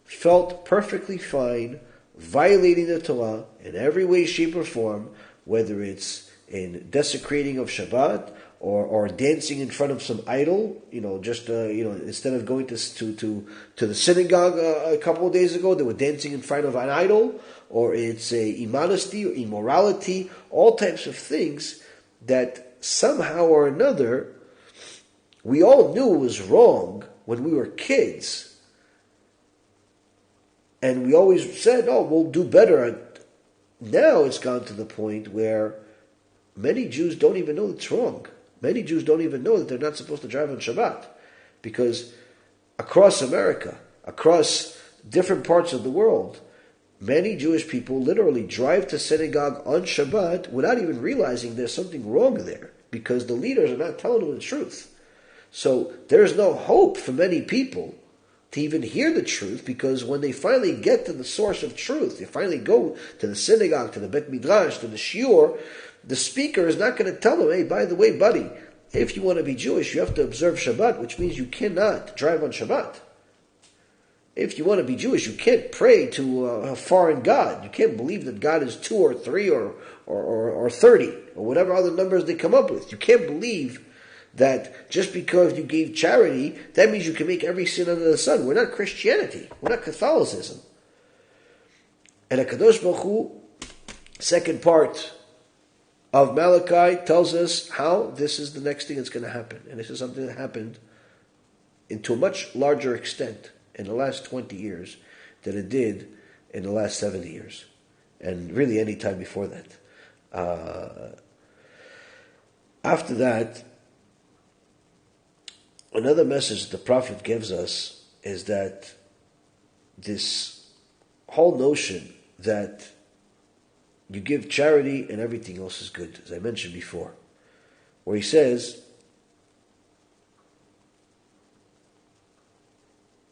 felt perfectly fine violating the Torah in every way, shape, or form, whether it's in desecrating of Shabbat or dancing in front of some idol, instead of going to the synagogue a couple of days ago, they were dancing in front of an idol, or it's a immodesty or immorality, all types of things that somehow or another we all knew was wrong when we were kids. And we always said, oh, we'll do better. And now it's gone to the point where many Jews don't even know it's wrong. Many Jews don't even know that they're not supposed to drive on Shabbat. Because across America, across different parts of the world, many Jewish people literally drive to synagogue on Shabbat without even realizing there's something wrong there, because the leaders are not telling them the truth. So there's no hope for many people to even hear the truth, because when they finally get to the source of truth, they finally go to the synagogue, to the Bet Midrash, to the shiur, the speaker is not going to tell them, hey, by the way, buddy, if you want to be Jewish, you have to observe Shabbat, which means you cannot drive on Shabbat. If you want to be Jewish, you can't pray to a foreign god. You can't believe that God is 2 or 3 or 30 or whatever other numbers they come up with. You can't believe that just because you gave charity, that means you can make every sin under the sun. We're not Christianity. We're not Catholicism. And HaKadosh Baruch Hu, second part of Malachai, tells us how this is the next thing that's going to happen. And this is something that happened to a much larger extent in the last 20 years than it did in the last 70 years. And really any time before that. After that, another message the prophet gives us is that this whole notion that you give charity and everything else is good, as I mentioned before, where he says,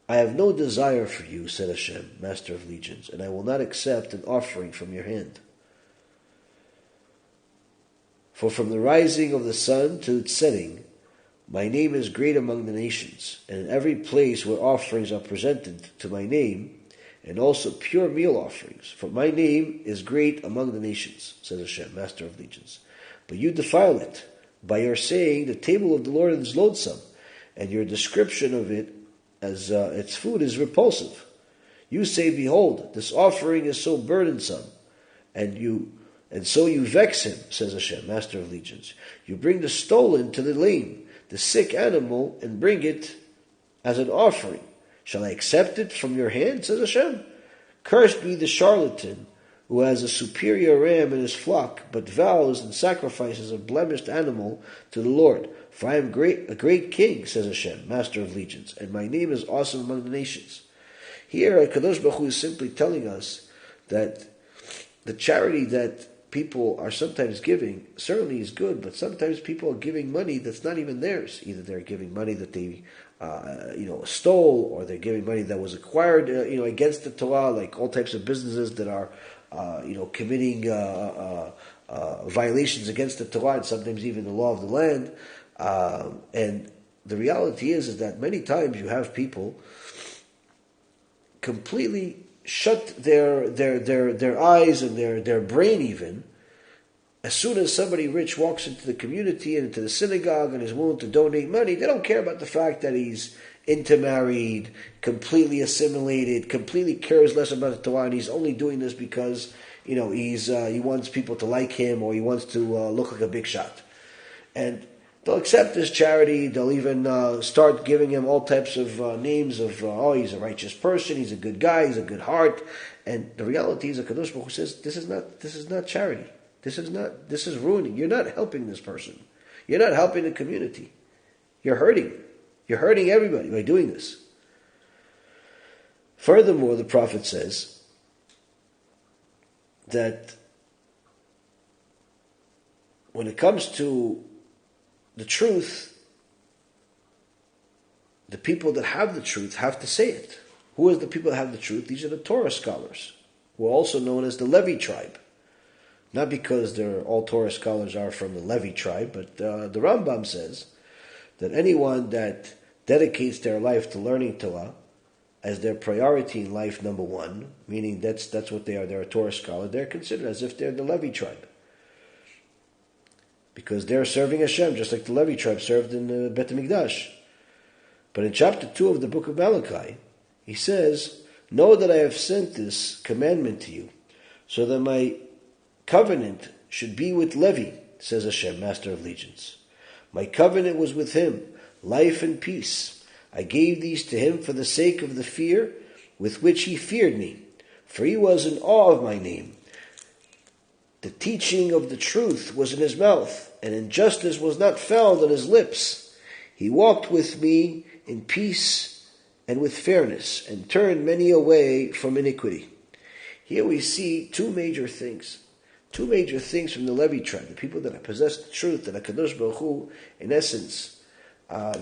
I have no desire for you, said Hashem, Master of Legions, and I will not accept an offering from your hand. For from the rising of the sun to its setting, my name is great among the nations, and in every place where offerings are presented to my name, and also pure meal offerings, for my name is great among the nations, says Hashem, Master of Legions. But you defile it by your saying, the table of the Lord is loathsome, and your description of it as its food is repulsive. You say, behold, this offering is so burdensome, and so you vex him, says Hashem, Master of Legions. You bring the stolen to the lame, the sick animal, and bring it as an offering. Shall I accept it from your hand, says Hashem? Cursed be the charlatan who has a superior ram in his flock, but vows and sacrifices a blemished animal to the Lord. For I am a great king, says Hashem, Master of Legions, and my name is awesome among the nations. Here, HaKadosh Baruch Hu is simply telling us that the charity that people are sometimes giving certainly is good, but sometimes people are giving money that's not even theirs. Either they're giving money that they stole, or they're giving money that was acquired against the Torah, like all types of businesses that are committing violations against the Torah, and sometimes even the law of the land. And the reality is that many times you have people completely shut their eyes and their brain even. As soon as somebody rich walks into the community and into the synagogue and is willing to donate money, they don't care about the fact that he's intermarried, completely assimilated, completely cares less about the Torah, and he's only doing this because he wants people to like him, or he wants to look like a big shot. And they'll accept his charity. They'll even start giving him all types of names of, he's a righteous person, he's a good guy, he's a good heart. And the reality is, HaKadosh Baruch Hu says, this is not charity. This is ruining. You're not helping this person. You're not helping the community. You're hurting. You're hurting everybody by doing this. Furthermore, the prophet says that when it comes to the truth, the people that have the truth have to say it. Who is the people that have the truth? These are the Torah scholars, who are also known as the Levi tribe. Not because all Torah scholars are from the Levi tribe, but the Rambam says that anyone that dedicates their life to learning Torah as their priority in life, number one, meaning that's what they are, they're a Torah scholar, they're considered as if they're the Levi tribe. Because they're serving Hashem, just like the Levi tribe served in the Bet HaMikdash. But in chapter 2 of the book of Malachi, he says, know that I have sent this commandment to you, so that my covenant should be with Levi, says Hashem, Master of Legions. My covenant was with him, life and peace. I gave these to him for the sake of the fear with which he feared me, for he was in awe of my name. The teaching of the truth was in his mouth, and injustice was not found on his lips. He walked with me in peace and with fairness, and turned many away from iniquity. Here we see two major things. Two major things from the Levi tribe, the people that possessed the truth, that HaKadosh Baruch Hu, in essence,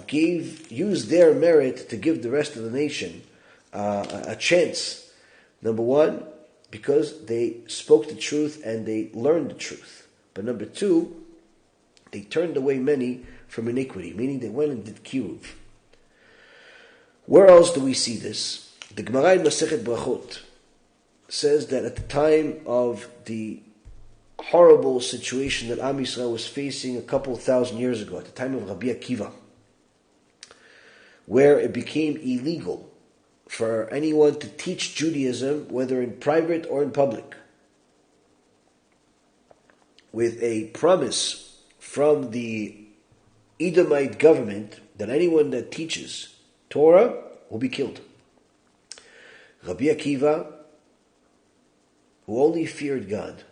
used their merit to give the rest of the nation a chance. Number one, because they spoke the truth and they learned the truth. But number two, they turned away many from iniquity, meaning they went and did kiruv. Where else do we see this? The Gemara in Masechet Brachot says that at the time of the horrible situation that Am Yisrael was facing a couple thousand years ago, at the time of Rabbi Akiva, where it became illegal for anyone to teach Judaism, whether in private or in public, with a promise from the Edomite government that anyone that teaches Torah will be killed. Rabbi Akiva, who only feared God,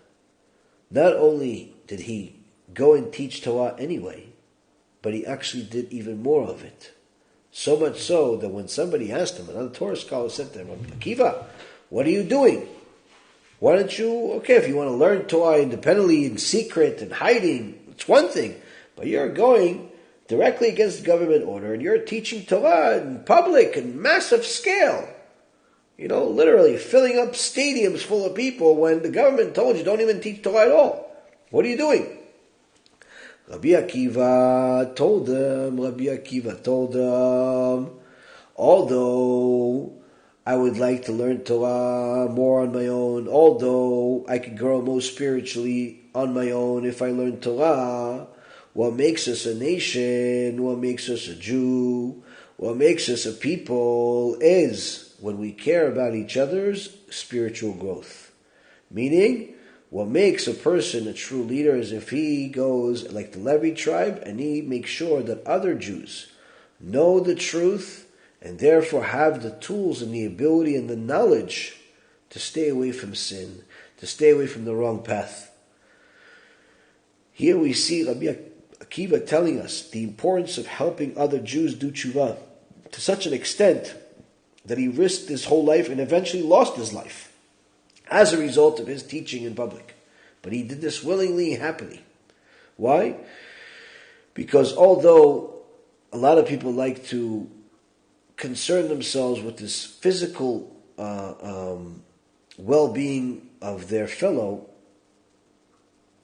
not only did he go and teach Torah anyway, but he actually did even more of it. So much so that when somebody asked him, another Torah scholar said to him, Rabbi Akiva, what are you doing? Why don't you, if you want to learn Torah independently, in secret, and hiding, it's one thing. But you're going directly against government order, and you're teaching Torah in public and massive scale. Literally filling up stadiums full of people when the government told you don't even teach Torah at all. What are you doing? Rabbi Akiva told them, although I would like to learn Torah more on my own, although I could grow most spiritually on my own if I learn Torah, what makes us a nation, what makes us a Jew, what makes us a people is when we care about each other's spiritual growth. Meaning, what makes a person a true leader is if he goes like the Levi tribe and he makes sure that other Jews know the truth and therefore have the tools and the ability and the knowledge to stay away from sin, to stay away from the wrong path. Here we see Rabbi Akiva telling us the importance of helping other Jews do Teshuvah to such an extent that he risked his whole life and eventually lost his life as a result of his teaching in public. But he did this willingly and happily. Why? Because although a lot of people like to concern themselves with this physical well-being of their fellow,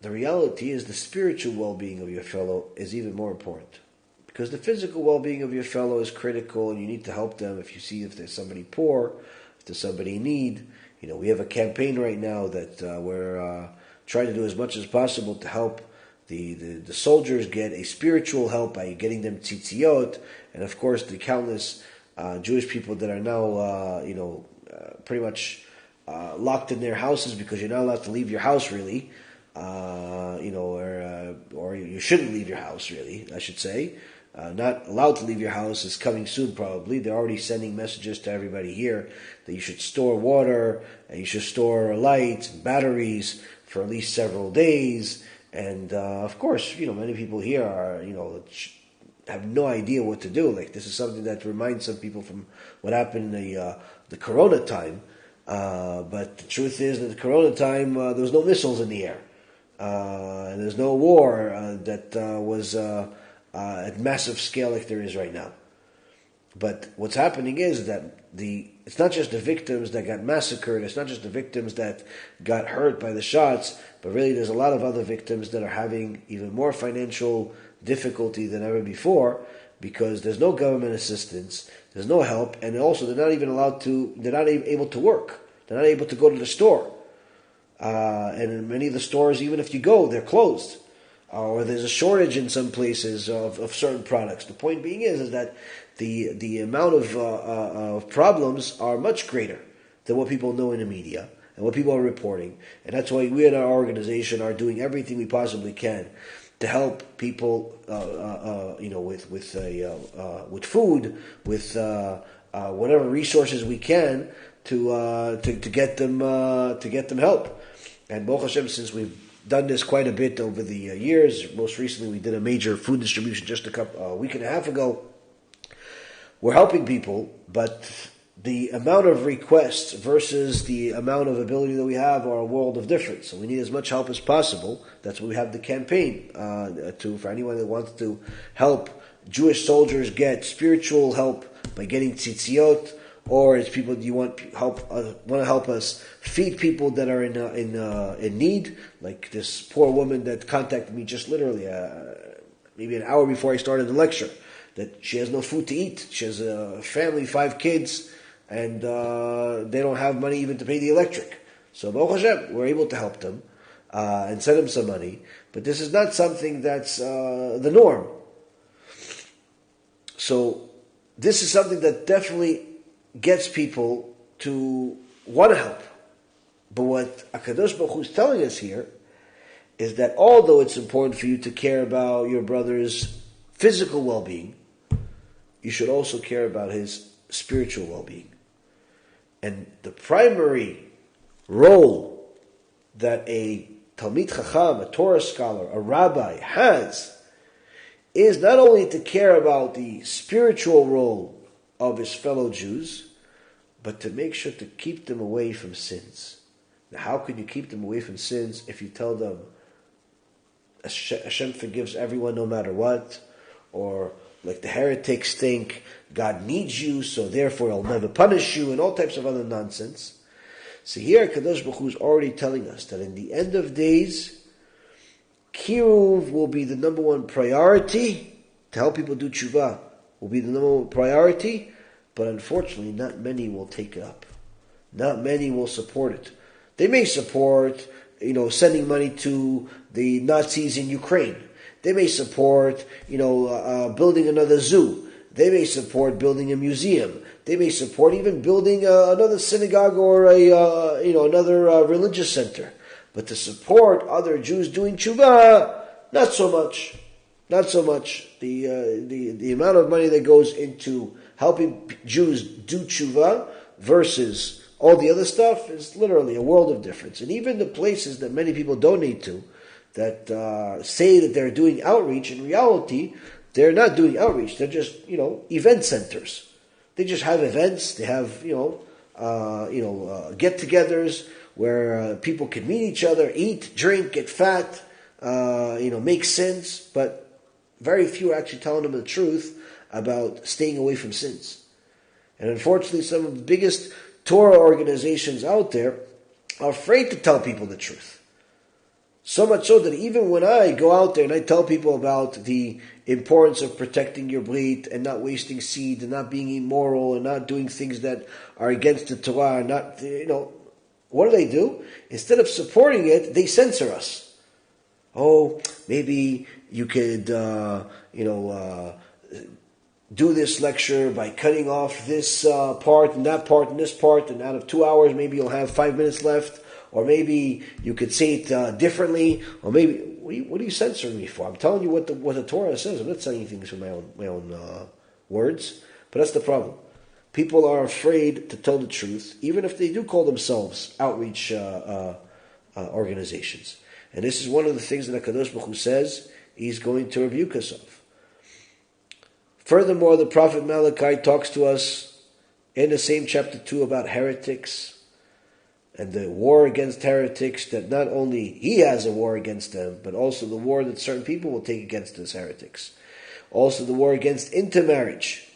the reality is the spiritual well-being of your fellow is even more important. Because the physical well-being of your fellow is critical, and you need to help them if you see if there's somebody poor, if there's somebody in need. We have a campaign right now that we're trying to do as much as possible to help the soldiers get a spiritual help by getting them tzitziot, and of course the countless Jewish people that are now pretty much locked in their houses because you're not allowed to leave your house really, or you shouldn't leave your house really, I should say. Not allowed to leave your house is coming soon probably. They're already sending messages to everybody here that you should store water and you should store lights and batteries for at least several days. And of course, many people here are, have no idea what to do. Like this is something that reminds some people from what happened in the Corona time. But the truth is that the Corona time, there was no missiles in the air. And there's no war that was at massive scale like there is right now. But what's happening is that it's not just the victims that got massacred, it's not just the victims that got hurt by the shots, but really there's a lot of other victims that are having even more financial difficulty than ever before because there's no government assistance, there's no help, and also they're not able to work. They're not able to go to the store. And in many of the stores, even if you go, they're closed. Or there's a shortage in some places of certain products. The point being is that the amount of problems are much greater than what people know in the media and what people are reporting. And that's why we in our organization are doing everything we possibly can to help people, with food, with whatever resources we can to get them help. And Baruch Hashem, since we've done this quite a bit over the years. Most recently, we did a major food distribution just a week and a half ago. We're helping people, but the amount of requests versus the amount of ability that we have are a world of difference. So we need as much help as possible. That's why we have the campaign for anyone that wants to help Jewish soldiers get spiritual help by getting tzitziot, or it's people you want to help us feed people that are in need, like this poor woman that contacted me just literally maybe an hour before I started the lecture, that she has no food to eat. She has a family, 5 kids, and they don't have money even to pay the electric. So Baruch Hashem, we're able to help them and send them some money, but this is not something that's the norm. So this is something that definitely gets people to want to help. But what HaKadosh Baruch Hu is telling us here is that although it's important for you to care about your brother's physical well-being, you should also care about his spiritual well-being. And the primary role that a Talmid Chacham, a Torah scholar, a rabbi has is not only to care about the spiritual role of his fellow Jews, but to make sure to keep them away from sins. Now, how can you keep them away from sins if you tell them Hashem forgives everyone no matter what? Or like the heretics think, God needs you, so therefore He'll never punish you, and all types of other nonsense. So here Kadosh Baruch Hu is already telling us that in the end of days, Kiruv will be the number one priority. To help people do Teshuvah will be the number one priority, but unfortunately not many will take it up. Not many will support it. They may support, sending money to the Nazis in Ukraine. They may support, building another zoo. They may support building a museum. They may support even building another synagogue or another religious center. But to support other Jews doing Teshuvah, not so much. Not so much. The amount of money that goes into helping Jews do Teshuvah versus all the other stuff is literally a world of difference. And even the places that many people donate to, that say that they're doing outreach, in reality, they're not doing outreach. They're just, event centers. They just have events. They have, get-togethers where people can meet each other, eat, drink, get fat, make sins. But very few are actually telling them the truth about staying away from sins. And unfortunately, some of the biggest Torah organizations out there are afraid to tell people the truth. So much so that even when I go out there and I tell people about the importance of protecting your brit and not wasting seed and not being immoral and not doing things that are against the Torah, not, what do? Instead of supporting it, they censor us. Oh, maybe you could, do this lecture by cutting off this part and that part and this part, and out of 2 hours, maybe you'll have 5 minutes left. Or maybe you could say it differently. Or maybe, what are you censoring me for? I'm telling you what the Torah says. I'm not saying things from my own words. But that's the problem. People are afraid to tell the truth, even if they do call themselves outreach organizations. And this is one of the things that HaKadosh Baruch Hu says He's going to rebuke us of. Furthermore, the prophet Malachai talks to us in the same chapter 2 about heretics and the war against heretics, that not only he has a war against them, but also the war that certain people will take against those heretics. Also the war against intermarriage,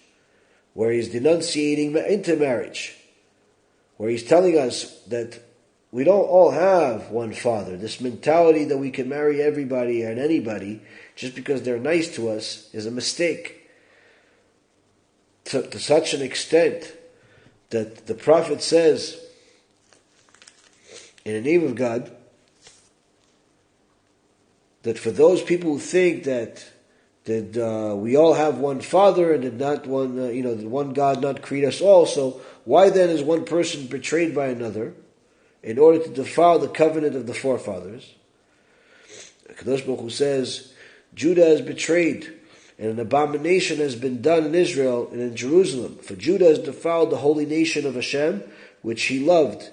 where he's denunciating intermarriage, where he's telling us that we don't all have one father. This mentality that we can marry everybody and anybody just because they're nice to us is a mistake. To such an extent that the prophet says, in the name of God, that for those people who think that we all have one Father and did not one, that one God not create us all, so why then is one person betrayed by another in order to defile the covenant of the forefathers? Kadosh Baruch Hu says, Judah has betrayed, and an abomination has been done in Israel and in Jerusalem. For Judah has defiled the holy nation of Hashem, which he loved,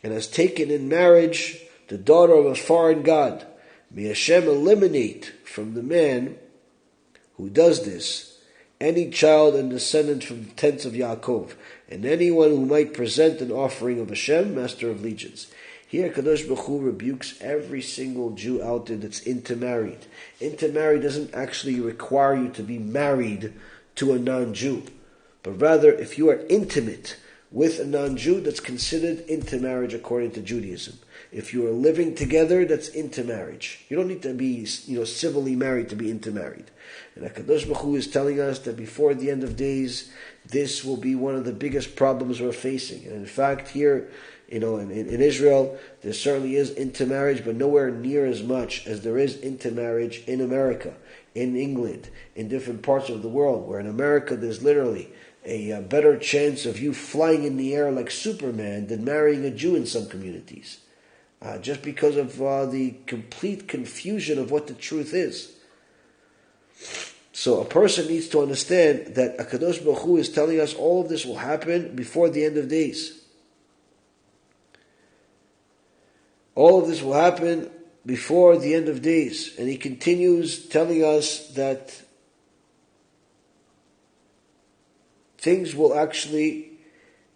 and has taken in marriage the daughter of a foreign god. May Hashem eliminate from the man who does this any child and descendant from the tents of Yaakov, and anyone who might present an offering of Hashem, Master of Legions. Here Kadosh Baruch Hu rebukes every single Jew out there that's intermarried. Intermarried doesn't actually require you to be married to a non-Jew, but rather if you are intimate with a non-Jew, that's considered intermarriage according to Judaism. If you are living together, that's intermarriage. You don't need to be, civilly married to be intermarried. And HaKadosh Baruch Hu is telling us that before the end of days, this will be one of the biggest problems we're facing. And in fact, here, in Israel, there certainly is intermarriage, but nowhere near as much as there is intermarriage in America, in England, in different parts of the world, where in America there's literally a better chance of you flying in the air like Superman than marrying a Jew in some communities. Just because of the complete confusion of what the truth is. So a person needs to understand that HaKadosh Baruch Hu is telling us all of this will happen before the end of days. All of this will happen before the end of days. And he continues telling us that things will actually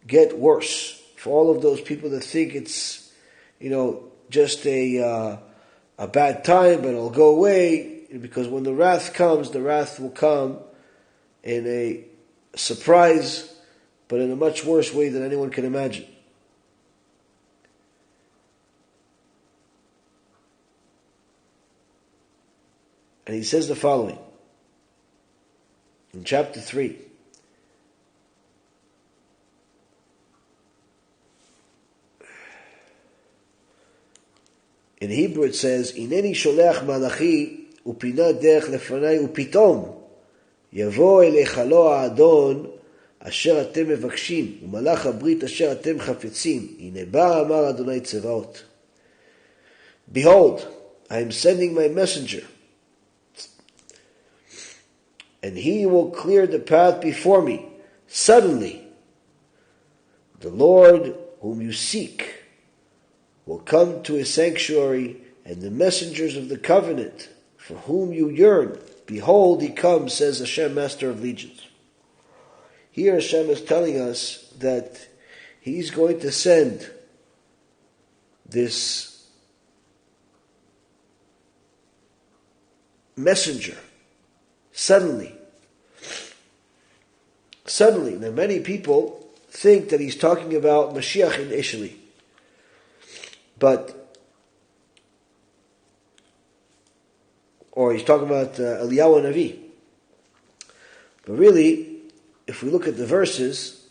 get worse for all of those people that think it's, just a bad time, but it'll go away. Because when the wrath comes, the wrath will come in a surprise, but in a much worse way than anyone can imagine. And he says the following in chapter 3. In Hebrew it says, Ineni sholech malachi upina derech lefanai upitom yavo elecha lo ha'adon asher atem mevakshim umalach habrit asher atem chafetzim hine ba amar Adonai Tzevaot. Behold, I am sending my messenger, and he will clear the path before me. Suddenly, the Lord whom you seek will come to his sanctuary, and the messengers of the covenant for whom you yearn, behold, he comes, says Hashem, Master of Legions. Here Hashem is telling us that he's going to send this messenger suddenly. Now many people think that he's talking about Moshiach initially. Or he's talking about Eliyahu Navi. But really, if we look at the verses,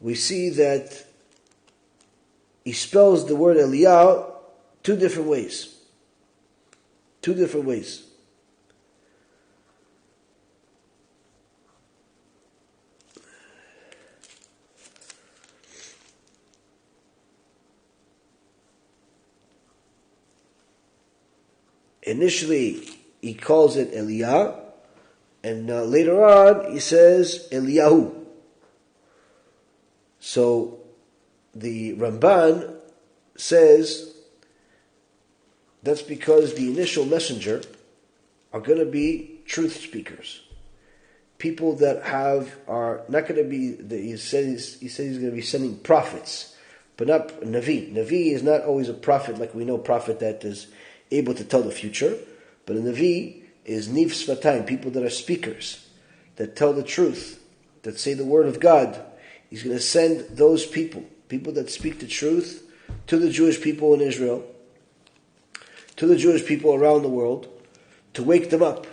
we see that he spells the word Eliyahu two different ways. Initially, he calls it Eliyah, and later on, he says Eliyahu. So, the Ramban says that's because the initial messenger are going to be truth speakers. People that are not going to be, he says he's going to be sending prophets, but not Navi. Navi is not always a prophet like we know prophet that is able to tell the future, but a Navi is Niv Svatayim, people that are speakers, that tell the truth, that say the word of God. He's going to send those people that speak the truth to the Jewish people in Israel, to the Jewish people around the world, to wake them up.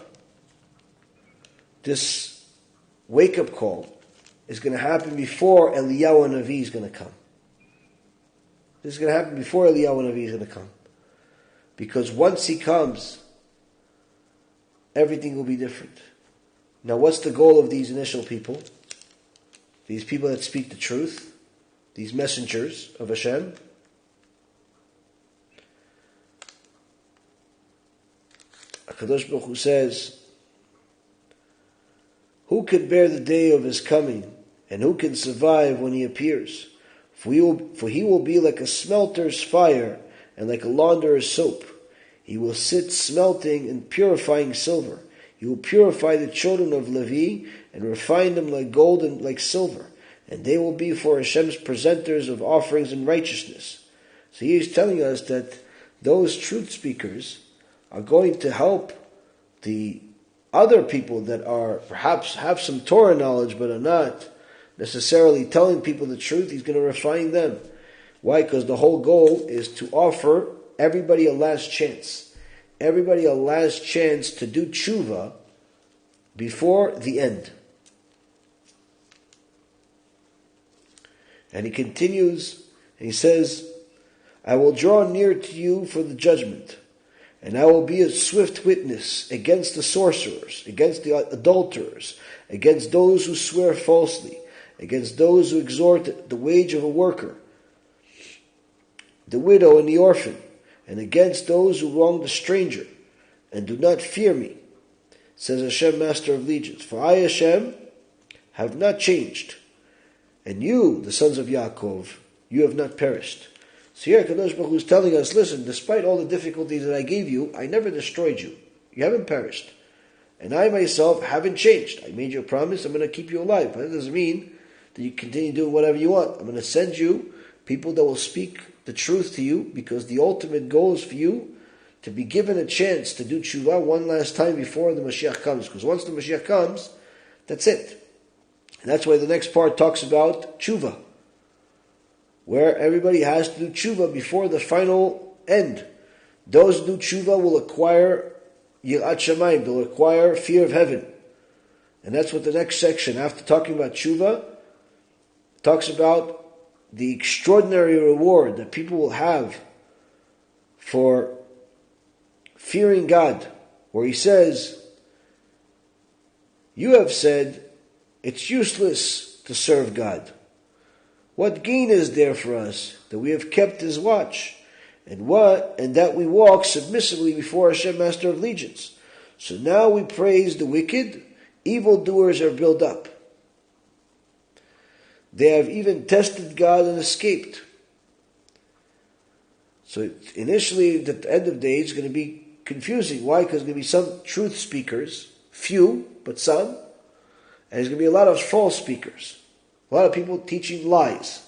This wake-up call is going to happen before Eliyahu Navi is going to come. This is going to happen before Eliyahu Navi is going to come. Because once he comes, everything will be different. Now, what's the goal of these initial people? These people that speak the truth, these messengers of Hashem. HaKadosh Baruch Hu says, who can bear the day of his coming, and who can survive when he appears? For he will be like a smelter's fire, and like a launderer's soap. He will sit smelting and purifying silver. He will purify the children of Levi and refine them like gold and like silver. And they will be for Hashem's presenters of offerings in righteousness. So he is telling us that those truth speakers are going to help the other people that are perhaps have some Torah knowledge but are not necessarily telling people the truth. He's going to refine them. Why? Because the whole goal is to offer everybody a last chance. Everybody a last chance to do Teshuvah before the end. And he continues, and he says, I will draw near to you for the judgment, and I will be a swift witness against the sorcerers, against the adulterers, against those who swear falsely, against those who extort the wage of a worker, the widow and the orphan, and against those who wrong the stranger, and do not fear me, says Hashem, Master of Legions. For I, Hashem, have not changed, and you, the sons of Yaakov, you have not perished. So here Kadosh Baruch Hu is telling us, listen, despite all the difficulties that I gave you, I never destroyed you. You haven't perished. And I myself haven't changed. I made you a promise, I'm going to keep you alive. But that doesn't mean that you continue doing whatever you want. I'm going to send you people that will speak the truth to you, because the ultimate goal is for you to be given a chance to do Teshuvah one last time before the Moshiach comes. Because once the Moshiach comes, that's it. And that's why the next part talks about Teshuvah, where everybody has to do Teshuvah before the final end. Those who do Teshuvah will acquire Yirat Shamayim, they'll acquire fear of heaven. And that's what the next section, after talking about Teshuvah, talks about the extraordinary reward that people will have for fearing God, where he says, you have said it's useless to serve God. What gain is there for us that we have kept his watch, and that we walk submissively before Hashem, Master of Legions? So now we praise the wicked, evildoers are built up. They have even tested God and escaped. So initially, at the end of days, it's going to be confusing. Why? Because there's going to be some truth speakers, few, but some, and there's going to be a lot of false speakers. A lot of people teaching lies,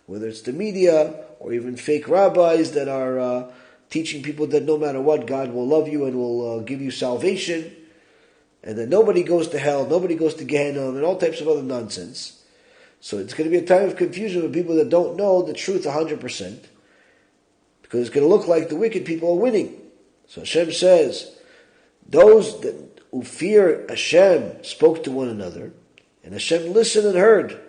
whether it's the media or even fake rabbis that are teaching people that no matter what, God will love you and will give you salvation, and that nobody goes to hell, nobody goes to Gehenna, and all types of other nonsense. So it's going to be a time of confusion with people that don't know the truth 100%, because it's going to look like the wicked people are winning. So Hashem says, those who fear Hashem spoke to one another, and Hashem listened and heard,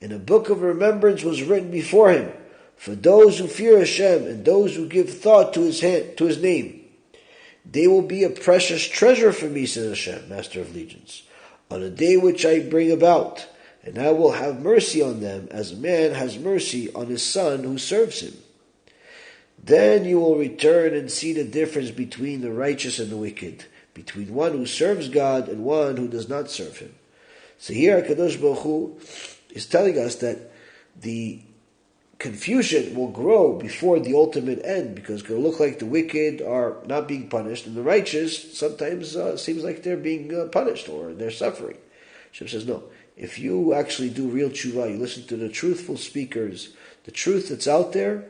and a book of remembrance was written before him for those who fear Hashem and those who give thought to his name. They will be a precious treasure for me, says Hashem, Master of Legions, on a day which I bring about, and I will have mercy on them as a man has mercy on his son who serves him. Then you will return and see the difference between the righteous and the wicked, between one who serves God and one who does not serve him. So here HaKadosh Baruch Hu is telling us that the confusion will grow before the ultimate end, because it's going to look like the wicked are not being punished, and the righteous sometimes seems like they're being punished or they're suffering. Hashem says, no, if you actually do real Teshuvah, you listen to the truthful speakers, the truth that's out there,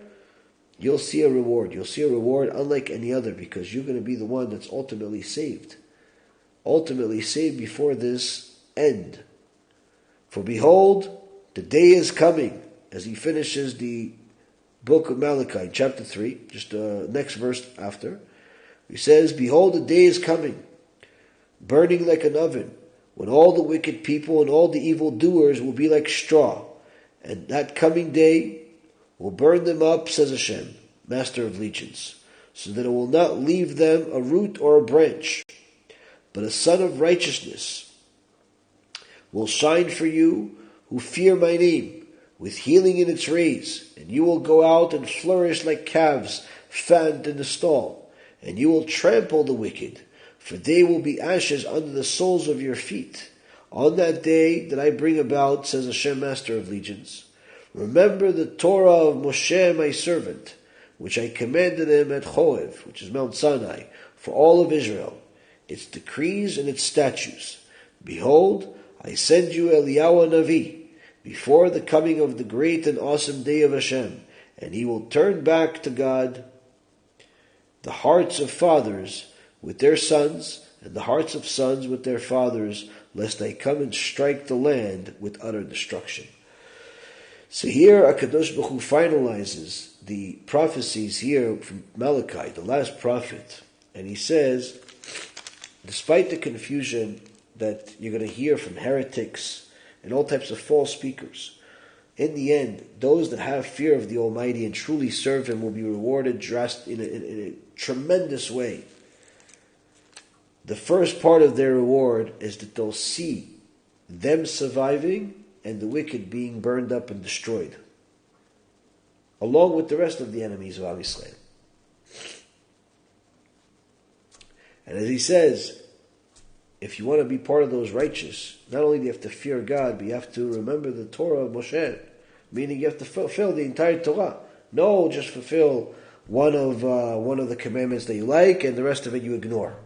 you'll see a reward. You'll see a reward unlike any other, because you're going to be the one that's ultimately saved. Ultimately saved before this end. For behold, the day is coming, as he finishes the book of Malachai, chapter 3, just the next verse after. He says, behold, the day is coming, burning like an oven, when all the wicked people and all the evildoers will be like straw, and that coming day will burn them up, says Hashem, Master of Legions, so that it will not leave them a root or a branch, but a sun of righteousness will shine for you who fear my name, with healing in its rays, and you will go out and flourish like calves fattened in the stall, and you will trample the wicked, for they will be ashes under the soles of your feet. On that day that I bring about, says Hashem, Master of Legions, remember the Torah of Moshe, my servant, which I commanded him at Choev, which is Mount Sinai, for all of Israel, its decrees and its statutes. Behold, I send you Eliyahu Navi, before the coming of the great and awesome day of Hashem, and he will turn back to God the hearts of fathers with their sons, and the hearts of sons with their fathers, lest I come and strike the land with utter destruction. So here HaKadosh Baruch Hu finalizes the prophecies here from Malachai, the last prophet, and he says, despite the confusion that you're going to hear from heretics and all types of false speakers, in the end, those that have fear of the Almighty and truly serve Him will be rewarded in a tremendous way. The first part of their reward is that they'll see them surviving and the wicked being burned up and destroyed, along with the rest of the enemies of Am Yisrael. And as he says, if you want to be part of those righteous, not only do you have to fear God, but you have to remember the Torah of Moshiach, meaning you have to fulfill the entire Torah. No, just fulfill one of the commandments that you like, and the rest of it you ignore.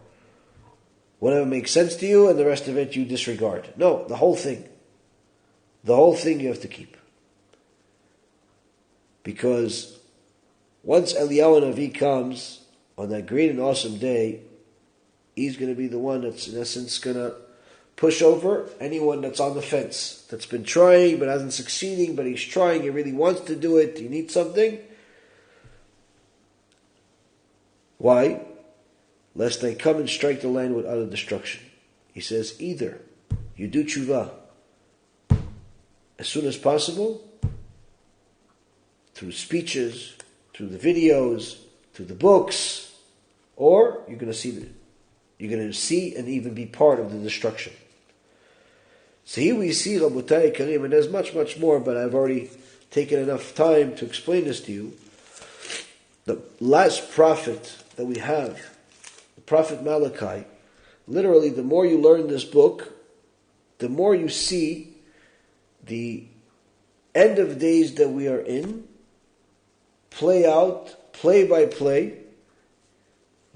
Whatever makes sense to you, and the rest of it you disregard. No, the whole thing. The whole thing you have to keep. Because once Eliyahu Navi comes on that great and awesome day, he's going to be the one that's in essence going to push over anyone that's on the fence, that's been trying but hasn't succeeding, but he's trying, he really wants to do it, he needs something. Why? Lest they come and strike the land with utter destruction. He says either you do Teshuvah as soon as possible, through speeches, through the videos, through the books, or you're going to see and even be part of the destruction. So here we see, Rabotai Karim, and there's much, much more, but I've already taken enough time to explain this to you. The last prophet that we have, the prophet Malachai, literally the more you learn this book, the more you see the end of days that we are in play out, play by play,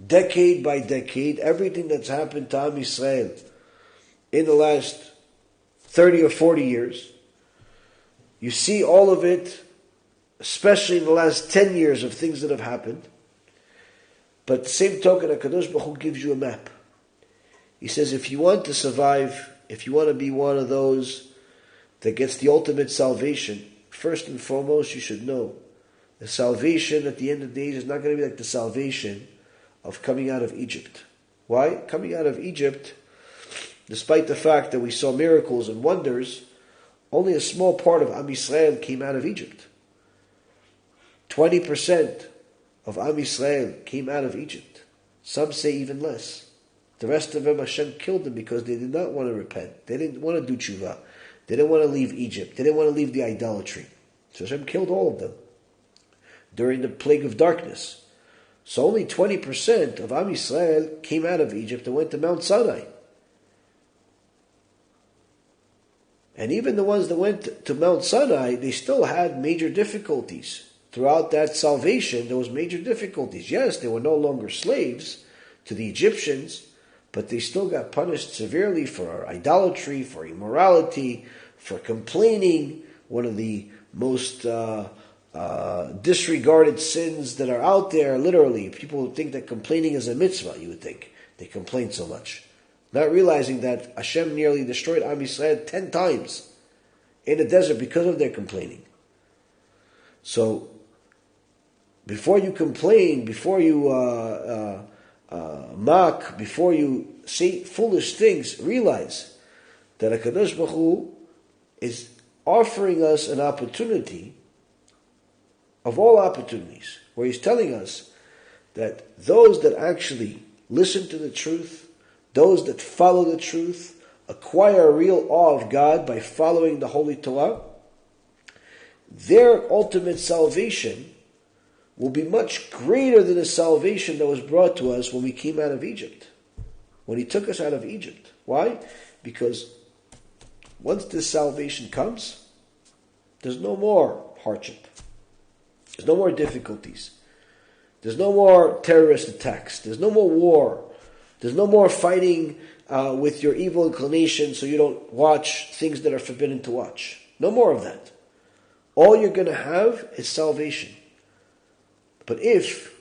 decade by decade, everything that's happened to Am Yisrael in the last 30 or 40 years. You see all of it, especially in the last 10 years of things that have happened. But the same token, HaKadosh Baruch Hu gives you a map. He says, if you want to survive, if you want to be one of those that gets the ultimate salvation, first and foremost, you should know the salvation at the end of the days is not going to be like the salvation of coming out of Egypt. Why? Coming out of Egypt, despite the fact that we saw miracles and wonders, only a small part of Am Yisrael came out of Egypt. 20% of Am Yisrael came out of Egypt. Some say even less. The rest of them, Hashem killed them because they did not want to repent. They didn't want to do Teshuvah. They didn't want to leave Egypt. They didn't want to leave the idolatry. So Hashem killed all of them during the plague of darkness. So only 20% of Am Yisrael came out of Egypt and went to Mount Sinai. And even the ones that went to Mount Sinai, they still had major difficulties. Throughout that salvation, there was major difficulties. Yes, they were no longer slaves to the Egyptians, but they still got punished severely for idolatry, for immorality, for complaining, one of the most disregarded sins that are out there. Literally, people would think that complaining is a mitzvah, you would think. They complain so much. Not realizing that Hashem nearly destroyed Am Yisrael 10 times in the desert because of their complaining. So, before you complain, before you mock, before you say foolish things, realize that HaKadosh Baruch Hu is offering us an opportunity of all opportunities, where He's telling us that those that actually listen to the truth, those that follow the truth, acquire a real awe of God by following the Holy Torah, their ultimate salvation will be much greater than the salvation that was brought to us when we came out of Egypt, when He took us out of Egypt. Why? Because once this salvation comes, there's no more hardship. There's no more difficulties. There's no more terrorist attacks. There's no more war. There's no more fighting with your evil inclination so you don't watch things that are forbidden to watch. No more of that. All you're going to have is salvation. But if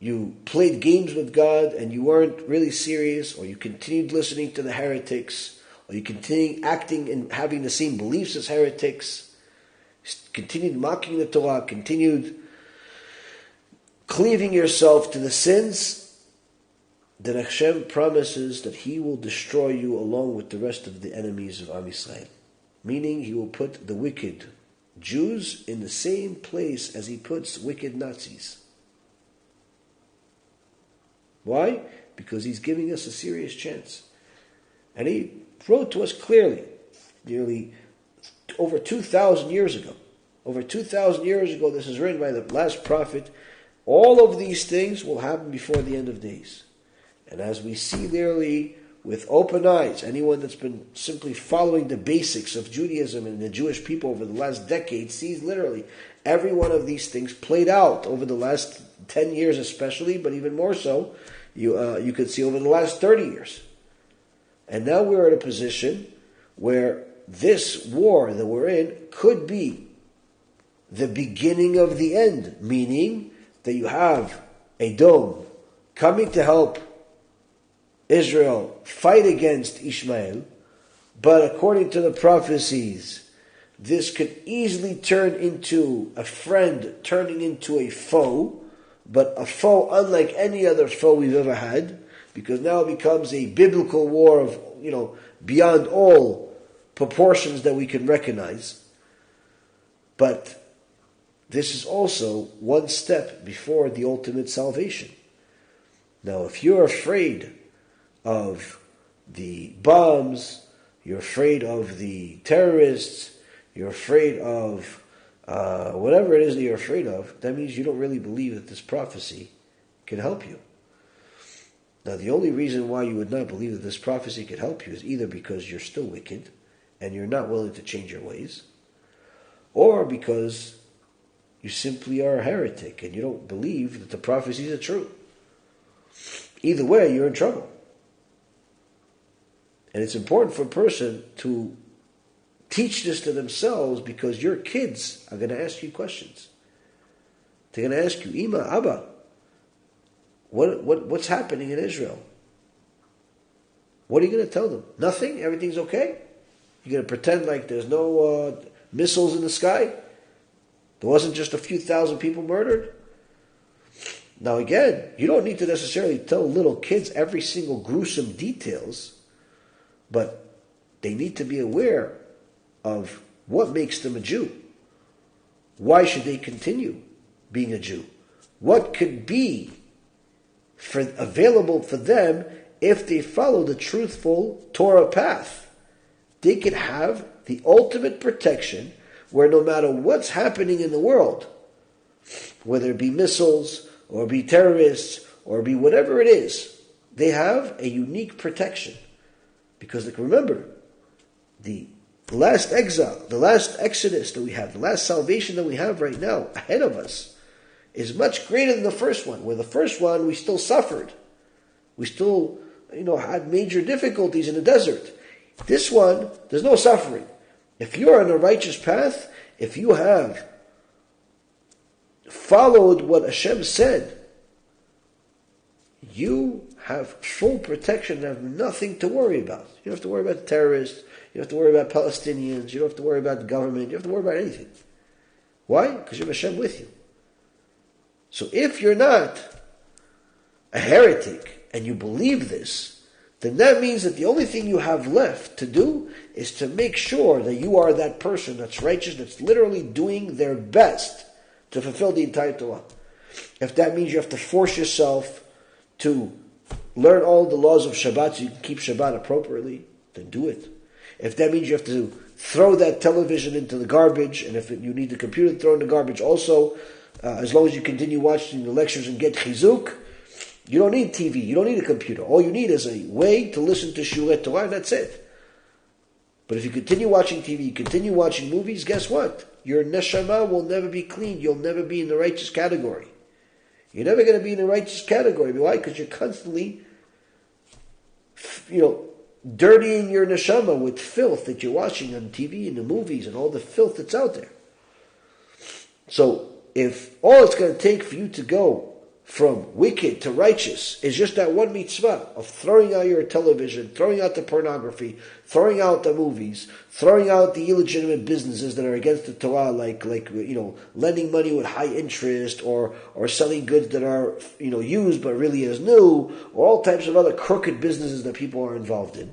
you played games with God and you weren't really serious, or you continued listening to the heretics, or you continued acting and having the same beliefs as heretics, continued mocking the Torah, continued cleaving yourself to the sins, then Hashem promises that He will destroy you along with the rest of the enemies of Am Yisrael. Meaning He will put the wicked Jews in the same place as He puts wicked Nazis. Why? Because He's giving us a serious chance. And He wrote to us clearly, nearly over 2,000 years ago. Over 2,000 years ago, this is written by the last prophet. All of these things will happen before the end of days. And as we see clearly with open eyes, anyone that's been simply following the basics of Judaism and the Jewish people over the last decade sees literally every one of these things played out over the last 10 years especially, but even more so, you could see over the last 30 years. And now we're in a position where this war that we're in could be the beginning of the end, meaning that you have Edom coming to help Israel fight against Ishmael, but according to the prophecies, this could easily turn into a friend turning into a foe, but a foe unlike any other foe we've ever had, because now it becomes a biblical war of, beyond all proportions that we can recognize. But this is also one step before the ultimate salvation. Now, if you're afraid of the bombs, you're afraid of the terrorists, you're afraid of whatever it is that you're afraid of, that means you don't really believe that this prophecy can help you. Now, the only reason why you would not believe that this prophecy could help you is either because you're still wicked and you're not willing to change your ways, or because you simply are a heretic and you don't believe that the prophecies are true. Either way, you're in trouble. And it's important for a person to teach this to themselves, because your kids are going to ask you questions. They're going to ask you, Ima, Abba, what's happening in Israel? What are you going to tell them? Nothing? Everything's okay? You're going to pretend like there's no missiles in the sky? There wasn't just a few thousand people murdered? Now again, you don't need to necessarily tell little kids every single gruesome details, but they need to be aware of what makes them a Jew. Why should they continue being a Jew? What could be available for them if they follow the truthful Torah path? They could have the ultimate protection where no matter what's happening in the world, whether it be missiles, or be terrorists, or be whatever it is, they have a unique protection. Because remember, the last exile, the last exodus that we have, the last salvation that we have right now ahead of us is much greater than the first one. Where the first one we still suffered. We still, had major difficulties in the desert. This one, there's no suffering. If you're on a righteous path, if you have followed what Hashem said, you have full protection and have nothing to worry about. You don't have to worry about terrorists, you don't have to worry about Palestinians, you don't have to worry about the government, you don't have to worry about anything. Why? Because you have Hashem with you. So if you're not a heretic and you believe this, then that means that the only thing you have left to do is to make sure that you are that person that's righteous, that's literally doing their best to fulfill the entire Torah. If that means you have to force yourself to learn all the laws of Shabbat so you can keep Shabbat appropriately, then do it. If that means you have to throw that television into the garbage, and if you need the computer to throw in the garbage also, as long as you continue watching the lectures and get chizuk, you don't need TV, you don't need a computer. All you need is a way to listen to shiur Torah, and that's it. But if you continue watching TV, you continue watching movies, guess what? Your neshama will never be clean. You'll never be in the righteous category. You're never going to be in the righteous category. Why? Because you're constantly, dirtying your neshama with filth that you're watching on TV and the movies and all the filth that's out there. So, if all it's going to take for you to go from wicked to righteous is just that one mitzvah of throwing out your television, throwing out the pornography, throwing out the movies, throwing out the illegitimate businesses that are against the Torah, like lending money with high interest, or selling goods that are used but really as new, or all types of other crooked businesses that people are involved in.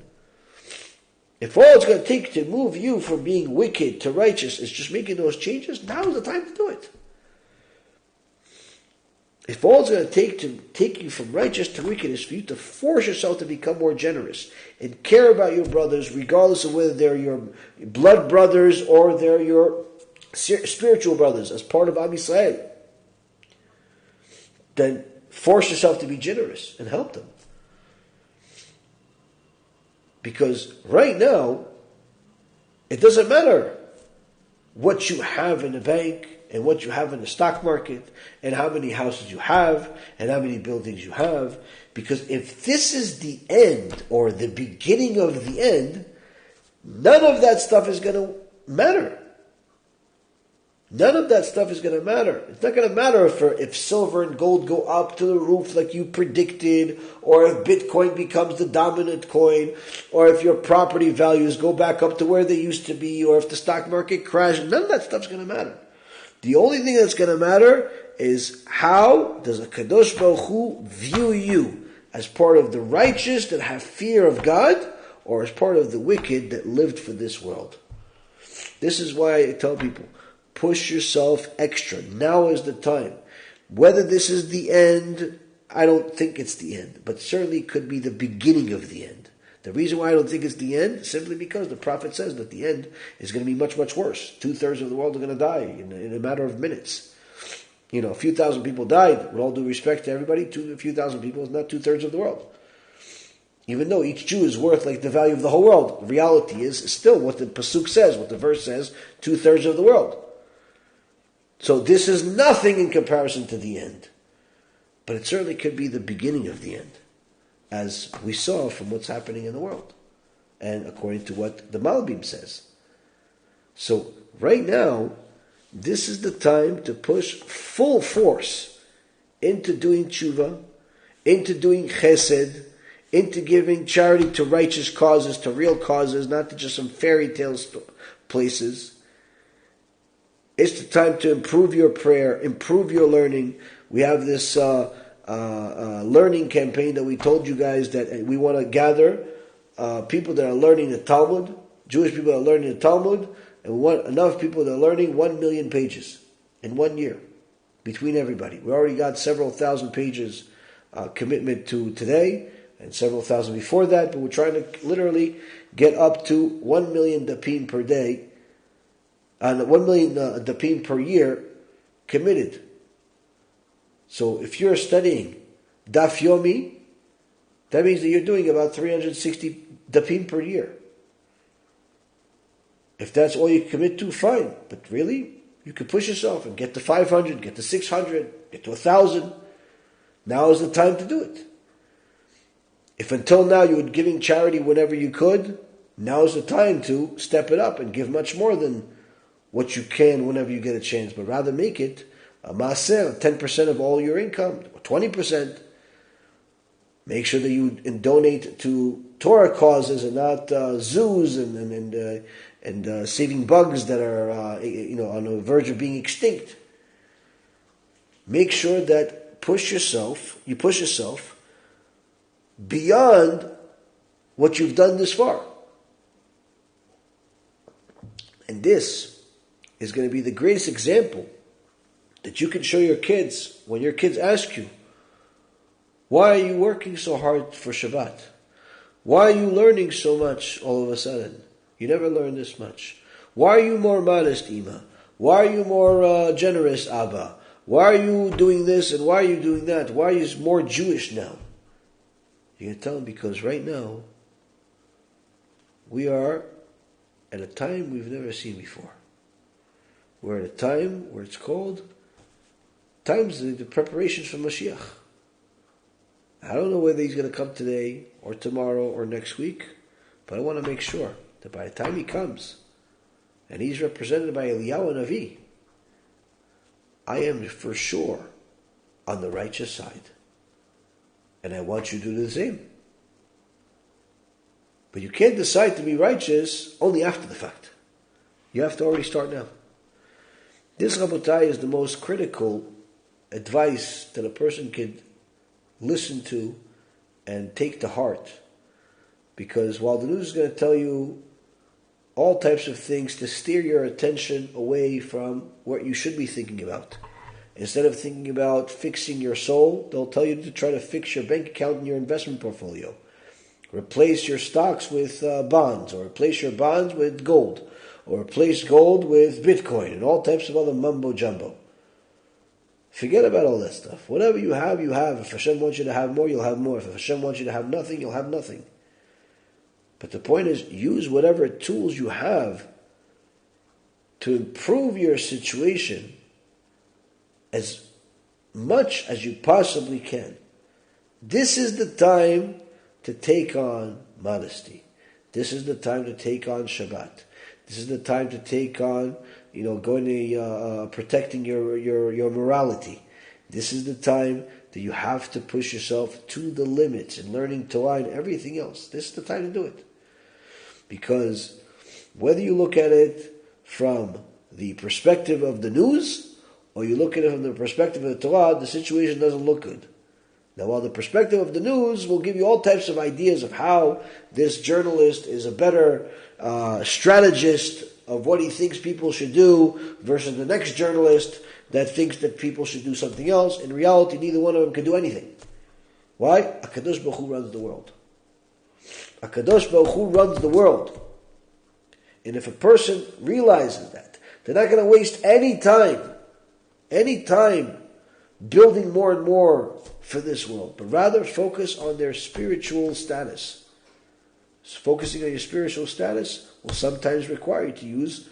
If all it's going to take to move you from being wicked to righteous is just making those changes, now is the time to do it. If all it's going to take you from righteous to wicked is for you to force yourself to become more generous and care about your brothers, regardless of whether they're your blood brothers or they're your spiritual brothers as part of Am Yisrael, then force yourself to be generous and help them. Because right now, it doesn't matter what you have in the bank and what you have in the stock market and how many houses you have and how many buildings you have. Because if this is the end or the beginning of the end, none of that stuff is going to matter. None of that stuff is going to matter. It's not going to matter if silver and gold go up to the roof like you predicted, or if Bitcoin becomes the dominant coin, or if your property values go back up to where they used to be, or if the stock market crashes. None of that stuff's going to matter. The only thing that's going to matter is how does a Kadosh Baruch Hu view you, as part of the righteous that have fear of God, or as part of the wicked that lived for this world. This is why I tell people, push yourself extra. Now is the time. Whether this is the end, I don't think it's the end, but certainly it could be the beginning of the end. The reason why I don't think it's the end, simply because the prophet says that the end is going to be much, much worse. 2/3 of the world are going to die in a matter of minutes. A few thousand people died. With all due respect to everybody, a few thousand people is not 2/3 of the world. Even though each Jew is worth like the value of the whole world, the reality is still what the pasuk says, what the verse says, 2/3 of the world. So this is nothing in comparison to the end. But it certainly could be the beginning of the end, as we saw from what's happening in the world, and according to what the Malbim says. So right now, this is the time to push full force into doing Teshuvah, into doing chesed, into giving charity to righteous causes, to real causes, not to just some fairy tale places. It's the time to improve your prayer, improve your learning. We have this learning campaign that we told you guys that we want to gather people that are learning the Talmud, Jewish people that are learning the Talmud, and we want enough people that are learning 1 million pages in 1 year between everybody. We already got several thousand pages commitment to today and several thousand before that, but we're trying to literally get up to 1 million dapim per day, and 1 million dapim per year committed. So if you're studying daf yomi, that means that you're doing about 360 dapim per year. If that's all you commit to, fine. But really, you can push yourself and get to 500, get to 600, get to 1,000. Now is the time to do it. If until now you were giving charity whenever you could, now is the time to step it up and give much more than what you can whenever you get a chance. But rather make it a maaser, 10% of all your income, or 20%. Make sure that you donate to Torah causes and not zoos and saving bugs that are on the verge of being extinct. Make sure that you push yourself beyond what you've done this far. And this is going to be the greatest example that you can show your kids when your kids ask you, why are you working so hard for Shabbat? Why are you learning so much all of a sudden? You never learned this much. Why are you more modest, Ima? Why are you more generous, Abba? Why are you doing this and why are you doing that? Why are you more Jewish now? You're going to tell them, because right now, we are at a time we've never seen before. We're at a time where it's called times the preparations for Moshiach. I don't know whether he's going to come today or tomorrow or next week, but I want to make sure that by the time he comes, and he's represented by Eliyahu Navi, I am for sure on the righteous side. And I want you to do the same. But you can't decide to be righteous only after the fact. You have to already start now. This, Rabotai, is the most critical advice that a person could listen to and take to heart. Because while the news is going to tell you all types of things to steer your attention away from what you should be thinking about, instead of thinking about fixing your soul, they'll tell you to try to fix your bank account and your investment portfolio. Replace your stocks with bonds, or replace your bonds with gold, or replace gold with Bitcoin, and all types of other mumbo-jumbo. Forget about all that stuff. Whatever you have, you have. If Hashem wants you to have more, you'll have more. If Hashem wants you to have nothing, you'll have nothing. But the point is, use whatever tools you have to improve your situation as much as you possibly can. This is the time to take on modesty. This is the time to take on Shabbat. This is the time to take on, going to protecting your morality. This is the time that you have to push yourself to the limits in learning Torah and everything else. This is the time to do it. Because whether you look at it from the perspective of the news, or you look at it from the perspective of the Torah, the situation doesn't look good. Now, while the perspective of the news will give you all types of ideas of how this journalist is a better strategist of what he thinks people should do versus the next journalist that thinks that people should do something else, in reality, neither one of them can do anything. Why? HaKadosh Baruch Hu runs the world. HaKadosh Baruch Hu runs the world. And if a person realizes that, they're not going to waste any time building more and more for this world, but rather focus on their spiritual status. So focusing on your spiritual status will sometimes require you to use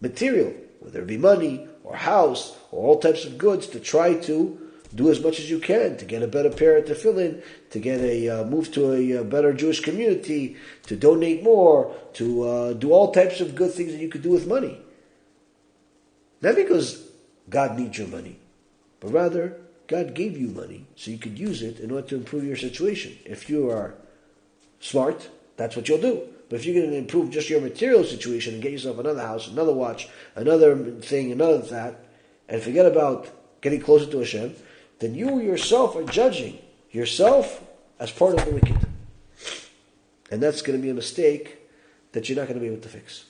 material, whether it be money or house or all types of goods, to try to do as much as you can to get a better pair of tefillin, to get move to a better Jewish community, to donate more, to do all types of good things that you could do with money. Not because God needs your money, but rather God gave you money so you could use it in order to improve your situation. If you are smart, that's what you'll do. But if you're going to improve just your material situation and get yourself another house, another watch, another thing, another that, and forget about getting closer to Hashem, then you yourself are judging yourself as part of the wicked. And that's going to be a mistake that you're not going to be able to fix.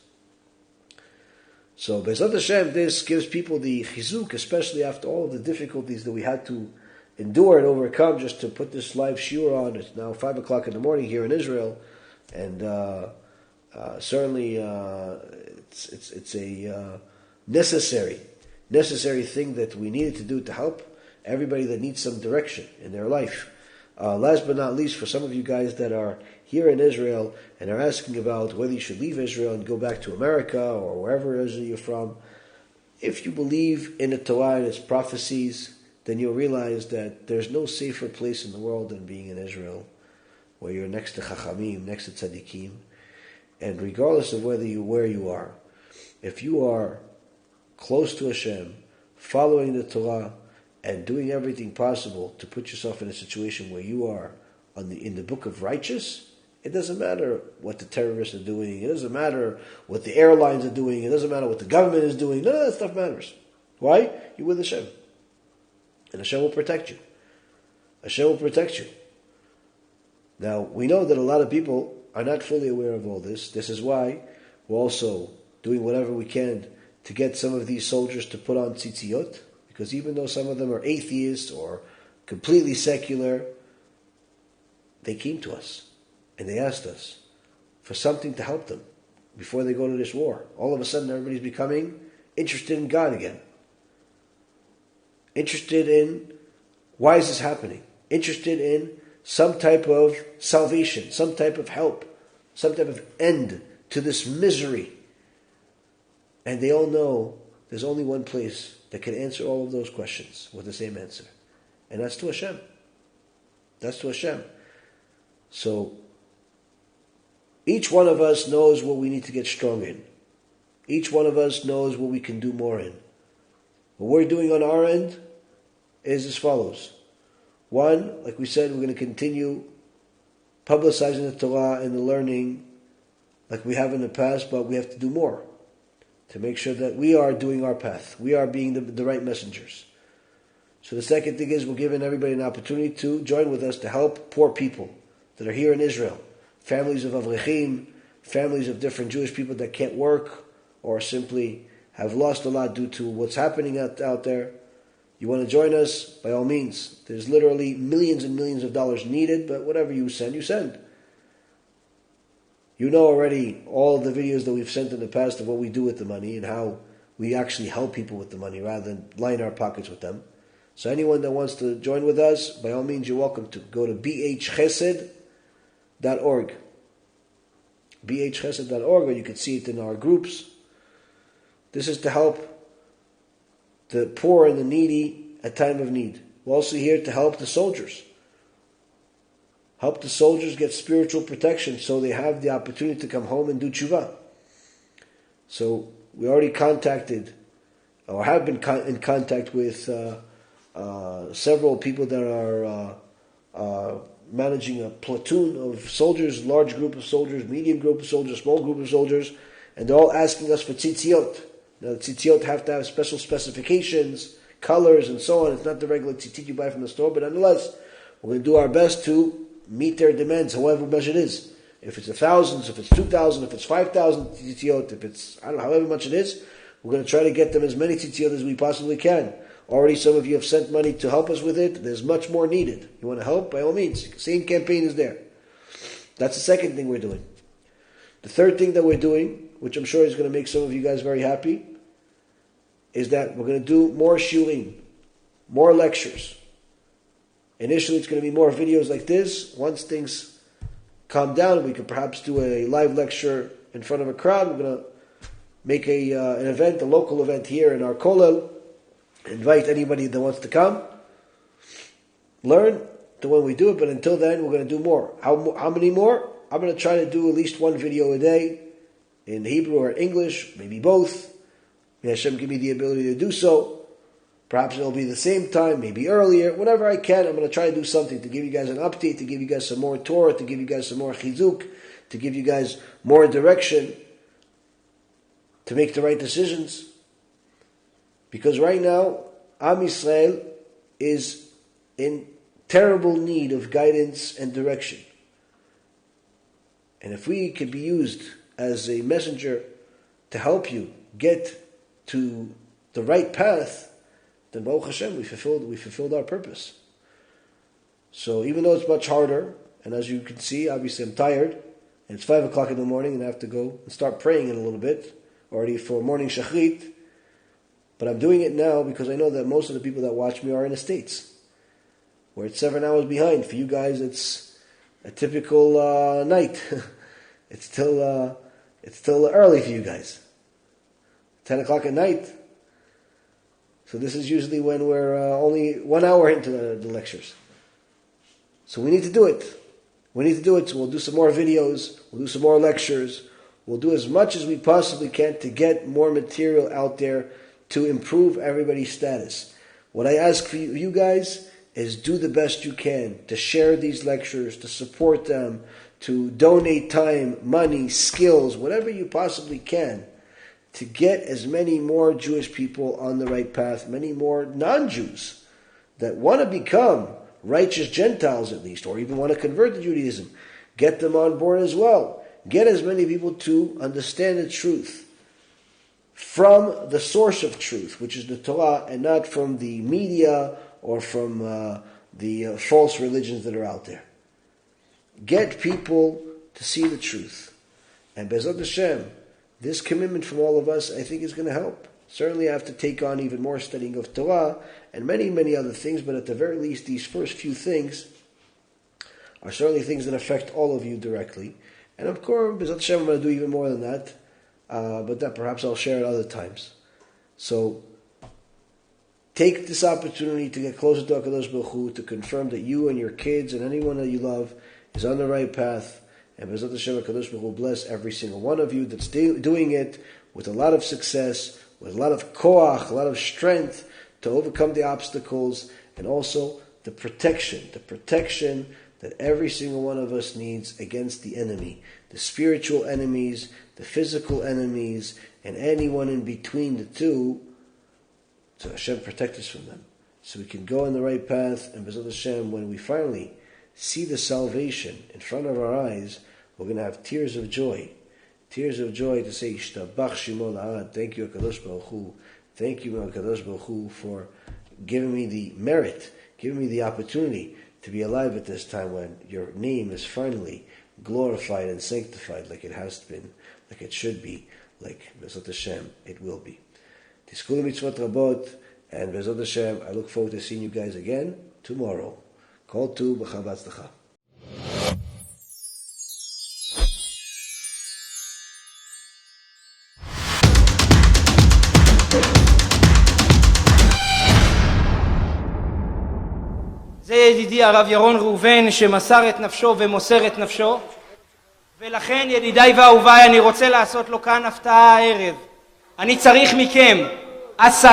So, BeEzrat HaShem, this gives people the chizuk, especially after all of the difficulties that we had to endure and overcome just to put this live shiur on. It's now 5 o'clock in the morning here in Israel, and certainly it's a necessary thing that we needed to do to help everybody that needs some direction in their life. Last but not least, for some of you guys that are here in Israel and are asking about whether you should leave Israel and go back to America or wherever it is that you're from, if you believe in the Torah and its prophecies, then you'll realize that there's no safer place in the world than being in Israel, where you're next to Chachamim, next to Tzaddikim, and regardless of where you are, if you are close to Hashem, following the Torah, and doing everything possible to put yourself in a situation where you are in the book of righteous, it doesn't matter what the terrorists are doing, it doesn't matter what the airlines are doing, it doesn't matter what the government is doing, none of that stuff matters. Why? You're with Hashem. And Hashem will protect you. Hashem will protect you. Now, we know that a lot of people are not fully aware of all this. This is why we're also doing whatever we can to get some of these soldiers to put on tzitziyot, because even though some of them are atheists or completely secular, they came to us and they asked us for something to help them before they go to this war. All of a sudden, everybody's becoming interested in God again. Interested in why is this happening? Interested in some type of salvation, some type of help, some type of end to this misery. And they all know there's only one place that can answer all of those questions with the same answer. And that's to Hashem. That's to Hashem. So, each one of us knows what we need to get strong in. Each one of us knows what we can do more in. What we're doing on our end is as follows. One, like we said, we're going to continue publicizing the Torah and the learning like we have in the past, but we have to do more to make sure that we are doing our path. We are being the right messengers. So the second thing is we're giving everybody an opportunity to join with us to help poor people that are here in Israel. Families of Avrechim, families of different Jewish people that can't work or simply have lost a lot due to what's happening out there. You want to join us? By all means. There's literally millions and millions of dollars needed, but whatever you send, you send. You know already all the videos that we've sent in the past of what we do with the money and how we actually help people with the money rather than line our pockets with them. So anyone that wants to join with us, by all means, you're welcome to. Go to bhchesed.org. bhchesed.org, or you can see it in our groups. This is to help the poor and the needy at time of need. We're also here to help the soldiers. Help the soldiers get spiritual protection so they have the opportunity to come home and do Teshuvah. So we already contacted, or have been in contact with several people that are managing a platoon of soldiers, large group of soldiers, medium group of soldiers, small group of soldiers, and they're all asking us for tzitziot. Now the tzitziot have to have special specifications, colors, and so on. It's not the regular tzitzit you buy from the store, but nonetheless, we're going to do our best to meet their demands, however much it is. If it's 1,000, if it's 2,000, if it's 5,000 tzitziot, if it's, I don't know, however much it is, we're going to try to get them as many tzitziot as we possibly can. Already some of you have sent money to help us with it. There's much more needed. You want to help? By all means. Same campaign is there. That's the second thing we're doing. The third thing that we're doing, which I'm sure is going to make some of you guys very happy, is that we're going to do more shiurim, more lectures. Initially, it's going to be more videos like this. Once things calm down, we could perhaps do a live lecture in front of a crowd. We're going to make an event, a local event here in our kollel. Invite anybody that wants to come, learn the way we do it, but until then, we're going to do more. How many more? I'm going to try to do at least one video a day in Hebrew or English, maybe both. May Hashem give me the ability to do so. Perhaps it'll be the same time, maybe earlier. Whenever I can, I'm going to try to do something to give you guys an update, to give you guys some more Torah, to give you guys some more chizuk, to give you guys more direction, to make the right decisions. Because right now, Am Yisrael is in terrible need of guidance and direction. And if we could be used as a messenger to help you get to the right path, then Baruch Hashem, we fulfilled our purpose. So even though it's much harder, and as you can see, obviously I'm tired, and it's 5 o'clock in the morning, and I have to go and start praying in a little bit, already for morning shachrit. But I'm doing it now because I know that most of the people that watch me are in the States, where it's 7 hours behind. For you guys, it's a typical night. It's still early for you guys. 10 o'clock at night. So this is usually when we're only 1 hour into the lectures. So we need to do it. So we'll do some more videos. We'll do some more lectures. We'll do as much as we possibly can to get more material out there to improve everybody's status. What I ask for you guys is do the best you can to share these lectures, to support them, to donate time, money, skills, whatever you possibly can, to get as many more Jewish people on the right path, many more non-Jews that want to become righteous Gentiles at least, or even want to convert to Judaism. Get them on board as well. Get as many people to understand the truth from the source of truth, which is the Torah, and not from the media or from the false religions that are out there. Get people to see the truth. And BeEzrat HaShem, this commitment from all of us, I think, is going to help. Certainly I have to take on even more studying of Torah and many, many other things, but at the very least, these first few things are certainly things that affect all of you directly. And of course, BeEzrat HaShem, I'm going to do even more than that. But that perhaps I'll share at other times. So take this opportunity to get closer to HaKadosh Baruch Hu, to confirm that you and your kids and anyone that you love is on the right path. And BeEzrat HaShem, HaKadosh Baruch Hu bless every single one of you that's doing it with a lot of success, with a lot of koach, a lot of strength to overcome the obstacles, and also the protection that every single one of us needs against the enemy, the spiritual enemies, the physical enemies, and anyone in between the two. So Hashem protect us from them, so we can go in the right path. And BeEzrat Hashem, when we finally see the salvation in front of our eyes, we're going to have tears of joy to say, Ishtabach Shemo La'ad, thank you HaKadosh Baruch Hu, thank you HaKadosh Baruch Hu for giving me the merit, giving me the opportunity to be alive at this time when your name is finally glorified and sanctified like it has been, like it should be, like BeEzrat Hashem, it will be. Tiskulu mitzvot rabot, and BeEzrat Hashem, I look forward to seeing you guys again tomorrow. Kol tu b'chal v'atzlacha. זה ידידי הרב ירון ראובן שמסר את נפשו ומוסר את נפשו, ולכן ידידיי ואהוביי אני רוצה לעשות לו כאן הפתעה הערב. אני צריך מכם 10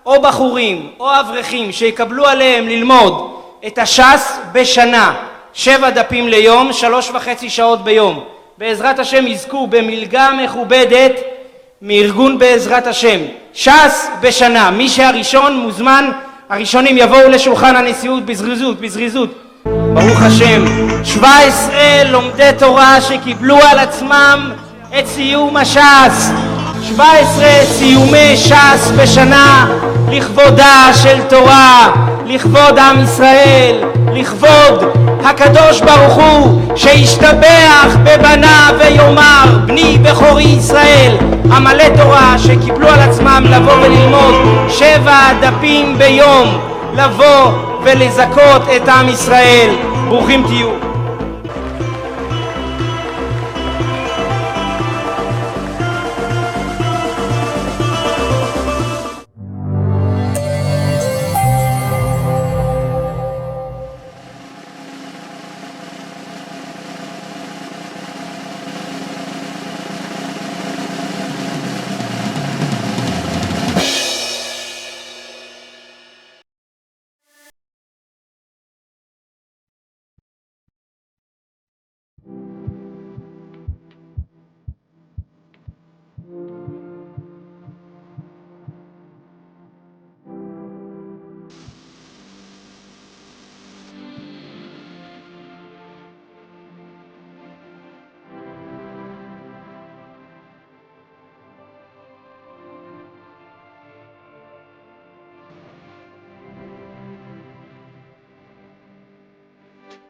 או בחורים או אברכים שיקבלו עליהם ללמוד את הש"ס בשנה, 7 דפים ליום, 3.5 שעות ביום. בעזרת השם יזכו במלגה מכובדת מארגון בעזרת השם. ש"ס בשנה, מי שהראשון מוזמן, הראשונים יבואו לשולחן הנשיאות בזריזות. ברוך השם. 17 לומדי תורה שקיבלו על עצמם את סיום הש"ס. 17 סיומי ש"ס בשנה לכבודה של תורה, לכבוד עם ישראל, לכבוד הקדוש ברוך הוא שישתבח בבניו ויאמר בני בכורי ישראל. עמלי תורה שקיבלו על עצמם לבוא וללמוד 7 דפים ביום, לבוא ולזכות את עם ישראל. ברוכים תהיו.